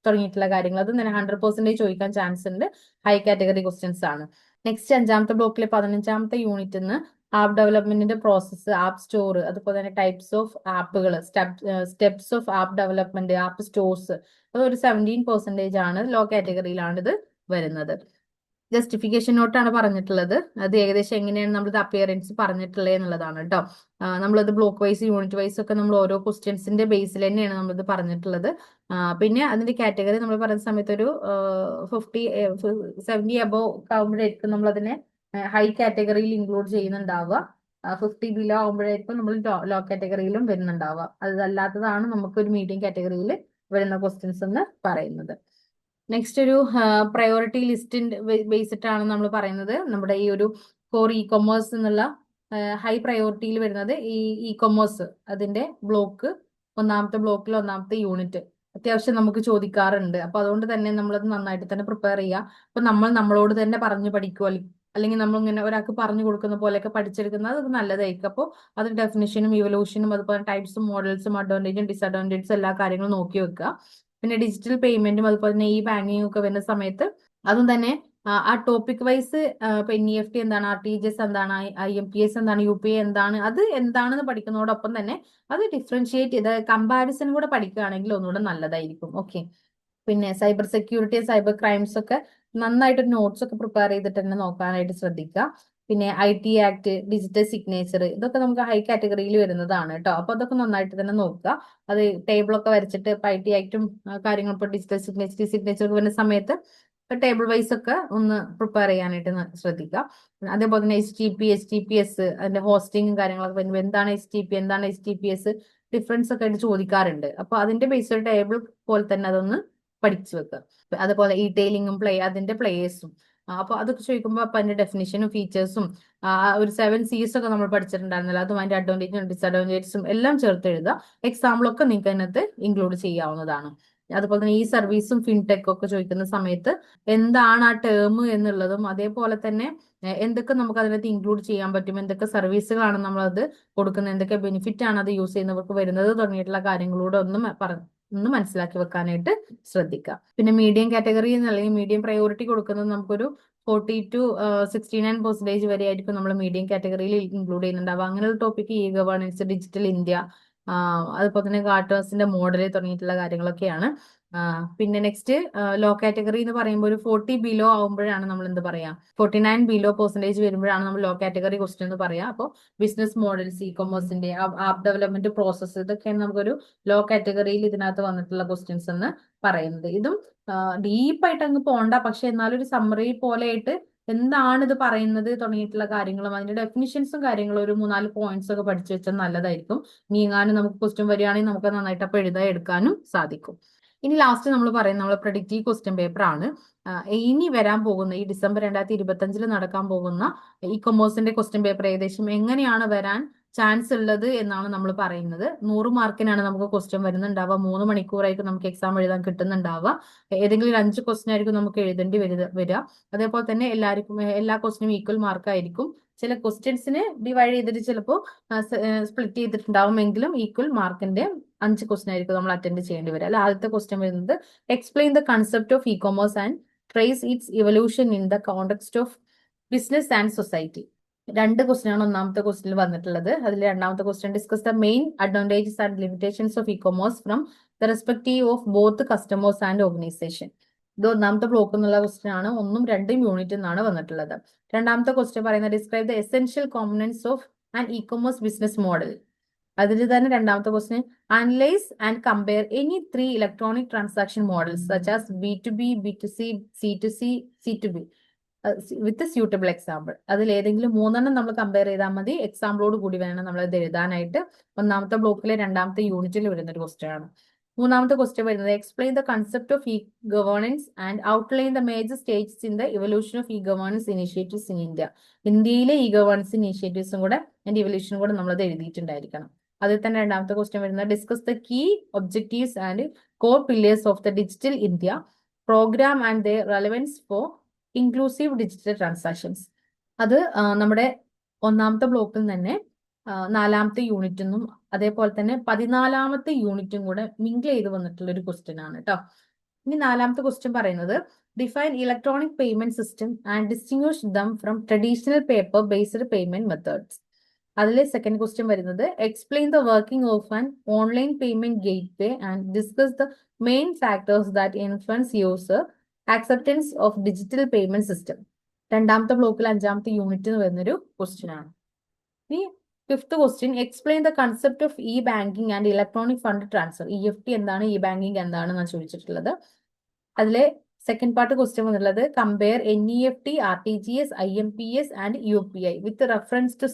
തുടങ്ങിയിട്ടുള്ള കാര്യങ്ങൾ. അതും തന്നെ 100% ചോദിക്കാൻ ചാൻസ് ഉണ്ട്. ഹൈ കാറ്റഗറി ക്വസ്റ്റ്യൻസ് ആണ്. നെക്സ്റ്റ് അഞ്ചാമത്തെ ബ്ലോക്കിലെ 15ാമത്തെ യൂണിറ്റിന് ആപ്പ് ഡെവലപ്മെന്റിന്റെ പ്രോസസ്സ്, ആപ്പ് സ്റ്റോർ, അതുപോലെ തന്നെ ടൈപ്സ് ഓഫ് ആപ്പുകൾ, steps of app development, app stores. അതൊരു 17% ആണ്. ലോ കാറ്റഗറിയിലാണ് ഇത് വരുന്നത്. ജസ്റ്റിഫിക്കേഷൻ നോട്ടാണ് പറഞ്ഞിട്ടുള്ളത്. അത് ഏകദേശം എങ്ങനെയാണ് നമ്മളിത് അപ്പിയറൻസ് പറഞ്ഞിട്ടുള്ളത് എന്നുള്ളതാണ് കേട്ടോ. നമ്മളത് ബ്ലോക്ക് വൈസ്, യൂണിറ്റ് വൈസ് ഒക്കെ നമ്മൾ ഓരോ ക്വസ്റ്റ്യൻസിന്റെ ബേസിൽ തന്നെയാണ് നമ്മളിത് പറഞ്ഞിട്ടുള്ളത്. പിന്നെ അതിന്റെ കാറ്റഗറി നമ്മൾ പറയുന്ന സമയത്ത് ഒരു 70 അബോവ് ആകുമ്പോഴായിരിക്കും നമ്മൾ അതിനെ ഹൈ കാറ്റഗറിയിൽ ഇൻക്ലൂഡ് ചെയ്യുന്നുണ്ടാവുക. 50 ബിലോ ആകുമ്പോഴായിരിക്കും നമ്മൾ ലോ കാറ്റഗറിയിലും വരുന്നുണ്ടാവുക. അതല്ലാത്തതാണ് നമുക്ക് ഒരു മീഡിയം കാറ്റഗറിയിൽ വരുന്ന ക്വസ്റ്റ്യൻസ് എന്ന് പറയുന്നത്. നെക്സ്റ്റ് ഒരു പ്രയോറിറ്റി ലിസ്റ്റിന്റെ ബേസിട്ടാണ് നമ്മൾ പറയുന്നത്. നമ്മുടെ ഈ ഒരു ഫോർ ഇ കൊമേഴ്സ് എന്നുള്ള ഹൈ പ്രയോറിറ്റിയിൽ വരുന്നത് ഈ ഇ-കൊമേഴ്സ്, അതിന്റെ ബ്ലോക്ക്, ഒന്നാമത്തെ ബ്ലോക്കിൽ ഒന്നാമത്തെ യൂണിറ്റ് അത്യാവശ്യം നമുക്ക് ചോദിക്കാറുണ്ട്. അപ്പൊ അതുകൊണ്ട് തന്നെ നമ്മളത് നന്നായിട്ട് തന്നെ പ്രിപ്പയർ ചെയ്യുക. അപ്പൊ നമ്മളോട് തന്നെ പറഞ്ഞു പഠിക്കുക, അല്ലെങ്കിൽ നമ്മൾ ഇങ്ങനെ ഒരാൾക്ക് പറഞ്ഞു കൊടുക്കുന്ന പോലെയൊക്കെ പഠിച്ചെടുക്കുന്നത് അത് നല്ലതായിരിക്കും. അപ്പോൾ അത് ഡെഫിനിഷനും ഇവല്യൂഷനും അതുപോലെ ടൈപ്സും മോഡൽസും അഡ്വാൻറ്റേജും ഡിസഡ്വാൻറ്റേജും എല്ലാ കാര്യങ്ങളും നോക്കി വെക്കുക. പിന്നെ ഡിജിറ്റൽ പേയ്മെന്റും അതുപോലെ തന്നെ ഈ ബാങ്കിങ് ഒക്കെ വരുന്ന സമയത്ത് അതും തന്നെ ആ ടോപ്പിക് വൈസ് ഇപ്പൊ NEFT എന്താണ്, RTGS എന്താണ്, IMPS എന്താണ്, UPI എന്താണ്, അത് എന്താണെന്ന് പഠിക്കുന്നതോടൊപ്പം തന്നെ അത് ഡിഫറൻഷിയേറ്റ് ചെയ്ത് കമ്പാരിസൺ കൂടെ പഠിക്കുകയാണെങ്കിൽ ഒന്നുകൂടെ നല്ലതായിരിക്കും. ഓക്കെ. പിന്നെ സൈബർ സെക്യൂരിറ്റി, സൈബർ ക്രൈംസ് ഒക്കെ നന്നായിട്ട് നോട്ട്സ് ഒക്കെ പ്രിപ്പയർ ചെയ്തിട്ട് തന്നെ നോക്കാനായിട്ട് ശ്രദ്ധിക്കുക. പിന്നെ IT ആക്ട്, ഡിജിറ്റൽ സിഗ്നേച്ചർ, ഇതൊക്കെ നമുക്ക് ഹൈ കാറ്റഗറിയിൽ വരുന്നതാണ് കേട്ടോ. അപ്പൊ അതൊക്കെ നന്നായിട്ട് തന്നെ നോക്കുക. അത് ടേബിളൊക്കെ വരച്ചിട്ട് ഇപ്പൊ IT ആക്ടും കാര്യങ്ങളും ഇപ്പൊ ഡിജിറ്റൽ സിഗ്നേച്ചർ വരുന്ന സമയത്ത് ടേബിൾ വൈസ് ഒക്കെ ഒന്ന് പ്രിപ്പയർ ചെയ്യാനായിട്ട് ശ്രദ്ധിക്കുക. അതേപോലെ തന്നെ HTTPS, അതിന്റെ ഹോസ്റ്റിംഗും കാര്യങ്ങളൊക്കെ വരുമ്പോൾ എന്താണ് HTTP, എന്താണ് HTTPS, ഡിഫറൻസ് ഒക്കെ ആയിട്ട് ചോദിക്കാറുണ്ട്. അപ്പൊ അതിന്റെ ബേസ് ടേബിൾ പോലെ തന്നെ അതൊന്ന് പഠിച്ചു വെക്കുക. അതുപോലെ ഇ-ടെയിലിംഗും അതിന്റെ പ്ലേയേഴ്സും, അപ്പൊ അതൊക്കെ ചോദിക്കുമ്പോൾ അപ്പൊ അതിന്റെ ഡെഫിനിഷനും ഫീച്ചേഴ്സും ഒരു 7 C's ഒക്കെ നമ്മൾ പഠിച്ചിട്ടുണ്ടായിരുന്നല്ലോ, അതും അതിന്റെ അഡ്വാൻറ്റേജും ഡിസഡ്വാൻറ്റേജസും എല്ലാം ചേർത്ത് എഴുതുക. എക്സാമ്പിളൊക്കെ നിങ്ങൾക്ക് അതിനകത്ത് ഇൻക്ലൂഡ് ചെയ്യാവുന്നതാണ്. അതുപോലെ തന്നെ ഈ സർവീസും ഫിൻടെക് ഒക്കെ ചോദിക്കുന്ന സമയത്ത് എന്താണ് ആ ടേം എന്നുള്ളതും, അതേപോലെ തന്നെ എന്തൊക്കെ നമുക്ക് അതിനകത്ത് ഇൻക്ലൂഡ് ചെയ്യാൻ പറ്റും, എന്തൊക്കെ സർവീസുകളാണ് നമ്മളത് കൊടുക്കുന്നത്, എന്തൊക്കെ ബെനിഫിറ്റ് ആണ് അത് യൂസ് ചെയ്യുന്നവർക്ക് വരുന്നത് തുടങ്ങിയിട്ടുള്ള കാര്യങ്ങളൂടെ ഒന്ന് മനസ്സിലാക്കി വെക്കാനായിട്ട് ശ്രദ്ധിക്കുക. പിന്നെ മീഡിയം കാറ്റഗറി അല്ലെങ്കിൽ മീഡിയം പ്രയോറിറ്റി കൊടുക്കുന്നത് നമുക്കൊരു 40 to 69% വരെ ആയിരിക്കും നമ്മൾ മീഡിയം കാറ്റഗറിയിൽ ഇൻക്ലൂഡ് ചെയ്യുന്നുണ്ടാവുക. അങ്ങനെ ഒരു topic E governance, digital India, അതുപോലെ തന്നെ ഗാർട്ടേഴ്സിന്റെ മോഡൽ തുടങ്ങിയിട്ടുള്ള കാര്യങ്ങളൊക്കെയാണ്. പിന്നെ നെക്സ്റ്റ് ലോ കാറ്റഗറി എന്ന് പറയുമ്പോൾ ഒരു 40 ബിലോ ആകുമ്പോഴാണ് നമ്മൾ എന്ത് പറയാ, 49 ബിലോ പെർസെന്റേജ് വരുമ്പോഴാണ് നമ്മൾ ലോ കാറ്റഗറി ക്വസ്റ്റ്യൻ എന്ന് പറയാം. അപ്പോൾ ബിസിനസ് മോഡൽസ്, ഇ കൊമേഴ്സിന്റെ ആപ്പ് ഡെവലപ്മെന്റ് പ്രോസസ്സ്, ഇതൊക്കെയാണ് നമുക്കൊരു ലോ കാറ്റഗറിയിൽ ഇതിനകത്ത് വന്നിട്ടുള്ള ക്വസ്റ്റ്യൻസ് എന്ന് പറയുന്നത്. ഇതും ഡീപ്പായിട്ട് അങ്ങ് പോണ്ട, പക്ഷെ എന്നാലും ഒരു സമ്മറി പോലെയായിട്ട് എന്താണ് ഇത് പറയുന്നത് തുടങ്ങിയിട്ടുള്ള കാര്യങ്ങളും അതിന്റെ ഡെഫിനിഷൻസും കാര്യങ്ങളും ഒരു 3-4 പോയിന്റ്സ് ഒക്കെ പഠിച്ചു വെച്ചാൽ നല്ലതായിരിക്കും. നീങ്ങാനും നമുക്ക് ക്വസ്റ്റ്യൻ വരികയാണെങ്കിൽ നമുക്ക് നന്നായിട്ട് അപ്പോൾ എഴുതാൻ എടുക്കാനും സാധിക്കും. ഇനി ലാസ്റ്റ് നമ്മൾ പറയുന്നത് നമ്മൾ പ്രെഡിക്റ്റീവ് ക്വസ്റ്റ്യൻ പേപ്പർ ആണ്. ഇനി വരാൻ പോകുന്ന ഈ ഡിസംബർ 2025 നടക്കാൻ പോകുന്ന ഇ കൊമേഴ്സിന്റെ ക്വസ്റ്റ്യൻ പേപ്പർ ഏകദേശം എങ്ങനെയാണ് വരാൻ ചാൻസ് ഉള്ളത് എന്നാണ് നമ്മൾ പറയുന്നത്. 100 മാർക്കിനാണ് നമുക്ക് ക്വസ്റ്റ്യൻ വരുന്നുണ്ടാവുക. 3 മണിക്കൂറായിരിക്കും നമുക്ക് എക്സാം എഴുതാൻ കിട്ടുന്നുണ്ടാവുക. ഏതെങ്കിലും ഒരു 5 ക്വസ്റ്റ്യൻ ആയിരിക്കും നമുക്ക് എഴുതേണ്ടി വരിക. അതേപോലെ തന്നെ എല്ലാ ക്വസ്റ്റ്യനും ഈക്വൽ മാർക്ക് ആയിരിക്കും. ചില ക്വസ്റ്റ്യൻസിന് ഡിവൈഡ് ചെയ്തിട്ട് ചിലപ്പോൾ സ്പ്ലിറ്റ് ചെയ്തിട്ടുണ്ടാവുമെങ്കിലും ഈക്വൽ മാർക്കിന്റെ 5 ക്വസ്റ്റ്യൻ ആയിരിക്കും നമ്മൾ അറ്റൻഡ് ചെയ്യേണ്ടി വരിക. അല്ല, ആദ്യത്തെ ക്വസ്റ്റ്യൻ വരുന്നത് explain the concept of E commerce and trace it's evolution in the context of business and society. 2 question ആണ് ഒന്നാമത്തെ ക്വസ്റ്റ്യനിൽ വന്നിട്ടുള്ളത്. അതിൽ രണ്ടാമത്തെ question discuss the main advantages and limitations of E commerce from the respective of both customers and organisation. ഇത് ഒന്നാമത്തെ block എന്നുള്ള question ആണ്. 1ഉം 2ഉം യൂണിറ്റ് എന്നാണ് വന്നിട്ടുള്ളത്. രണ്ടാമത്തെ ക്വസ്റ്റ്യൻ പറയുന്നത് describe the essential components of an E commerce business model. അതിൽ തന്നെ രണ്ടാമത്തെ question analyse and compare any 3 electronic transaction models such as B2B, B2C, C2C, C2B with suitable example. അതിൽ ഏതെങ്കിലും 3 നമ്മൾ കമ്പയർ ചെയ്താൽ മതി. എക്സാമ്പിളോട് കൂടി വേണം നമ്മൾ ഇത് എഴുതാനായിട്ട്. ഒന്നാമത്തെ ബ്ലോക്കിലെ രണ്ടാമത്തെ യൂണിറ്റിൽ വരുന്ന ഒരു ക്വസ്റ്റ്യൻ ആണ്. മൂന്നാമത്തെ ക്വസ്റ്റ്യൻ വരുന്നത് explain the concept of E governance and outline the major stages in the evolution of E governance initiatives in India. ഇന്ത്യയിലെ ഇ ഗവേണൻസ് ഇനിഷ്യേറ്റീവ്സും കൂടെ അതിന്റെ ഇവല്യൂഷനും കൂടെ നമ്മളത് എഴുതിയിട്ടുണ്ടായിരിക്കണം. അതിൽ തന്നെ രണ്ടാമത്തെ ക്വസ്റ്റ്യൻ വരുന്നത് discuss the key objectives and core pillars of the digital India programme and the relevance for inclusive digital transactions. അത് നമ്മുടെ ഒന്നാമത്തെ ബ്ലോക്കിൽ തന്നെ 4ാമത്തെ യൂണിറ്റിനും അതേപോലെ തന്നെ 14ാമത്തെ യൂണിറ്റും കൂടെ മിങ്കിൾ ചെയ്ത് വന്നിട്ടുള്ള ഒരു ക്വസ്റ്റ്യൻ ആണ് കേട്ടോ. ഇനി 4ാമത്തെ ക്വസ്റ്റ്യൻ പറയുന്നത് define electronic payment system and distinguish them from traditional paper based payment methods. അതിൽ സെക്കൻഡ് ക്വസ്റ്റ്യൻ വരുന്നത് explain the working of an online payment gateway and discuss the main factors that influence user acceptance of digital payment system. രണ്ടാമത്തെ ബ്ലോക്കിൽ 5ാമത്തെ unit വരുന്നൊരു question ആണ്. ഇനി 5th question explain the concept of E banking and electronic fund transfer. EFT എന്താണ്, E banking എന്താണെന്നാണ് ചോദിച്ചിട്ടുള്ളത്. അതിലെ second part question വന്നുള്ളത് compare NEFT, RTGS, IMPS and UPI with reference to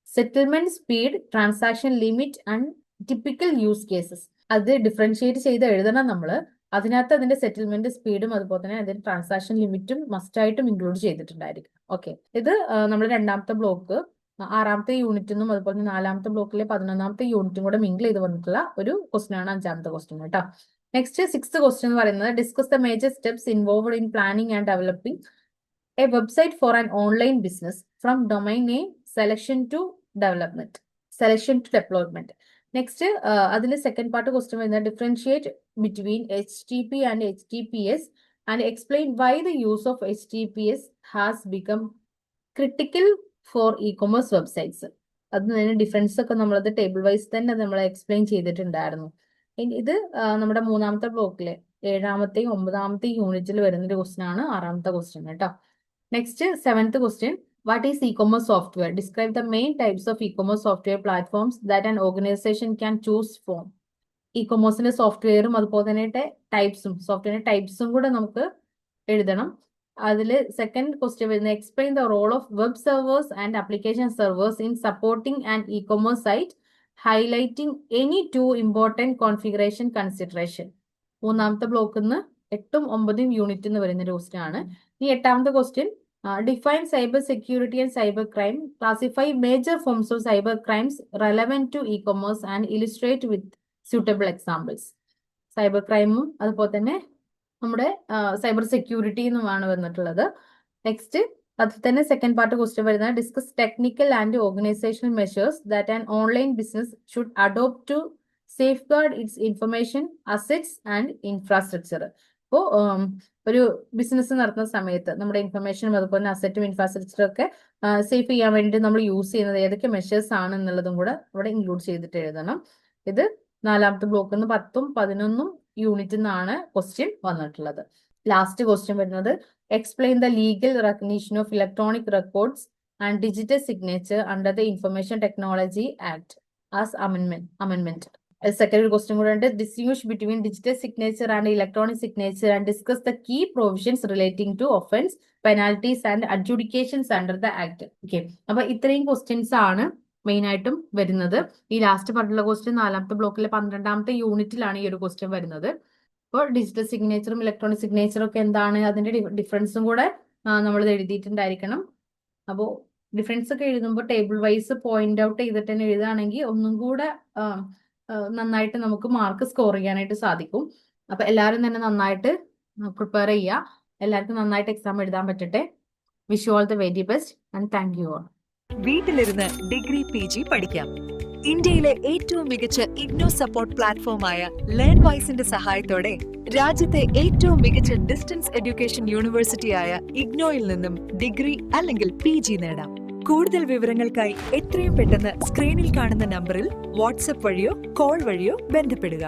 settlement speed, transaction limit and typical use cases. അത് differentiate ചെയ്ത് എഴുതണം നമ്മൾ. അതിനകത്ത് അതിന്റെ സെറ്റിൽമെന്റ് സ്പീഡും അതുപോലെ തന്നെ അതിന്റെ ട്രാൻസാക്ഷൻ ലിമിറ്റും മസ്റ്റ് ആയിട്ടും ഇൻക്ലൂഡ് ചെയ്തിട്ടുണ്ടായിരിക്കും. ഓക്കെ, ഇത് നമ്മൾ രണ്ടാമത്തെ ബ്ലോക്ക് 6ാമത്തെ യൂണിറ്റിനും അതുപോലെ തന്നെ 4ാമത്തെ ബ്ലോക്കിലെ 11ാമത്തെ യൂണിറ്റും കൂടെ മിങ്കിൾ ചെയ്ത് വന്നിട്ടുള്ള ഒരു ക്വസ്റ്റ്യൻ ആണ് 5ാമത്തെ ക്വസ്റ്റ്യൻ കേട്ടോ. നെക്സ്റ്റ് 6th ക്വസ്റ്റ്യൻ എന്ന് പറയുന്നത് discuss the major steps involved in planning and developing a website for an online business from domain name selection to deployment. Next അതിൽ സെക്കൻഡ് പാർട്ട് ക്വസ്റ്റ്യൻ വരുന്നത് differentiate between HTTP and HTTPS and explain why the use of HTTPS has become critical for e commerce websites. അതിന് difference ഒക്കെ നമ്മളത് table wise തന്നെ നമ്മൾ explain ചെയ്തിട്ടുണ്ടായിരുന്നു. ഇത് നമ്മുടെ 3ാമത്തെ ബ്ലോക്കിലെ 7ാമത്തെയും 9ാമത്തെയും യൂണിറ്റിൽ വരുന്നൊരു ക്വസ്റ്റ്യൻ ആണ് 6ാമത്തെ ക്വസ്റ്റ്യൻ കേട്ടോ. Next 7th question what is e commerce software? Describe the main types of E commerce software platforms that an organization can choose from. E കൊമേഴ്സിന്റെ സോഫ്റ്റ്വെയറും അതുപോലെ തന്നെ സോഫ്റ്റ്വെയറിന്റെ ടൈപ്സും കൂടെ നമുക്ക് എഴുതണം. അതിൽ സെക്കൻഡ് ക്വസ്റ്റ്യൻ വരുന്നത് explain the role of web servers and application servers in supporting and e commerce site highlighting any 2 important configuration consideration. 3ാമത്തെ ബ്ലോക്കിൽ നിന്ന് 8ഉം 9ഉം യൂണിറ്റ് എന്ന് പറയുന്ന ഒരു ക്വസ്റ്റ്യൻ ആണ്. ഇനി 8ാമത്തെ question define cyber security and cyber crime, classify major forms of cyber crimes relevant to E commerce and illustrate with suitable examples. Cyber ക്രൈമും അതുപോലെ തന്നെ നമ്മുടെ സൈബർ സെക്യൂരിറ്റി എന്നുമാണ് വന്നിട്ടുള്ളത്. നെക്സ്റ്റ് അതിൽ തന്നെ സെക്കൻഡ് പാർട്ട് ക്വസ്റ്റ്യൻ വരുന്നത് discuss technical and organisational measures that an online business should adopt to safeguard its information assets and infrastructure. അപ്പോൾ ഒരു ബിസിനസ് നടത്തുന്ന സമയത്ത് നമ്മുടെ ഇൻഫർമേഷനും അതുപോലെ അസറ്റും ഇൻഫ്രാസ്ട്രക്ചറും ഒക്കെ സേഫ് ചെയ്യാൻ വേണ്ടി നമ്മൾ യൂസ് ചെയ്യുന്നത് ഏതൊക്കെ മെഷേഴ്സ് ആണ് എന്നുള്ളതും കൂടെ ഇവിടെ ഇൻക്ലൂഡ് ചെയ്തിട്ട് എഴുതണം. ഇത് 4ാമത്തെ ബ്ലോക്കിൽ നിന്ന് 10ഉം 11ഉം യൂണിറ്റിൽ നിന്നാണ് ക്വസ്റ്റ്യൻ വന്നിട്ടുള്ളത്. ലാസ്റ്റ് ക്വസ്റ്റ്യൻ വരുന്നത് explain the legal recognition of electronic records and digital signature under the information technology act as അമെൻമെന്റ്. സെക്കൻഡ് ക്വസ്റ്റ്യൻ കൂടെ ഉണ്ട്. Distinguish between digital signature and electronic signature and discuss the key provisions relating to offence penalties and adjudications under the act. Okay, അപ്പൊ ഇത്രയും questions ആണ് main ആയിട്ടും വരുന്നത്. ഈ last പറഞ്ഞിട്ടുള്ള ക്വസ്റ്റ്യൻ 4ാമത്തെ ബ്ലോക്കിലെ 12ാമത്തെ യൂണിറ്റിലാണ് ഈ ഒരു ക്വസ്റ്റ്യൻ വരുന്നത്. അപ്പോൾ ഡിജിറ്റൽ സിഗ്നേച്ചറും ഇലക്ട്രോണിക് സിഗ്നേച്ചറും ഒക്കെ എന്താണ്, അതിന്റെ ഡിഫറൻസും കൂടെ നമ്മൾ എഴുതിയിട്ടുണ്ടായിരിക്കണം. അപ്പോൾ ഡിഫറൻസ് ഒക്കെ എഴുതുമ്പോൾ ടേബിൾ വൈസ് പോയിന്റ് ഔട്ട് ചെയ്തിട്ട് തന്നെ എഴുതുകയാണെങ്കിൽ ഒന്നും കൂടെ നന്നായിട്ട് നമുക്ക് മാർക്ക് സ്കോർ ചെയ്യാനായിട്ട് സാധിക്കും. അപ്പൊ എല്ലാവരും തന്നെ നന്നായിട്ട് പ്രിപ്പയർ ചെയ്യുക. എല്ലാവർക്കും നന്നായിട്ട് എക്സാം എഴുതാൻ പറ്റട്ടെ. Wish you all the very best and thank you all. വീട്ടിലിരുന്ന് ഡിഗ്രി PG പഠിക്കാം. ഇന്ത്യയിലെ ഏറ്റവും മികച്ച ഇഗ്നോ സപ്പോർട്ട് പ്ലാറ്റ്ഫോമായ ലേൺവൈസിന്റെ സഹായത്തോടെ രാജ്യത്തെ ഏറ്റവും മികച്ച ഡിസ്റ്റൻസ് എഡ്യൂക്കേഷൻ യൂണിവേഴ്സിറ്റിയായ ഇഗ്നോയിൽ നിന്നും ഡിഗ്രി അല്ലെങ്കിൽ PG നേടാം. കൂടുതൽ വിവരങ്ങൾക്കായി എത്രയും പെട്ടെന്ന് സ്ക്രീനിൽ കാണുന്ന നമ്പറിൽ വാട്സ്ആപ്പ് വഴിയോ കോൾ വഴിയോ ബന്ധപ്പെടുക.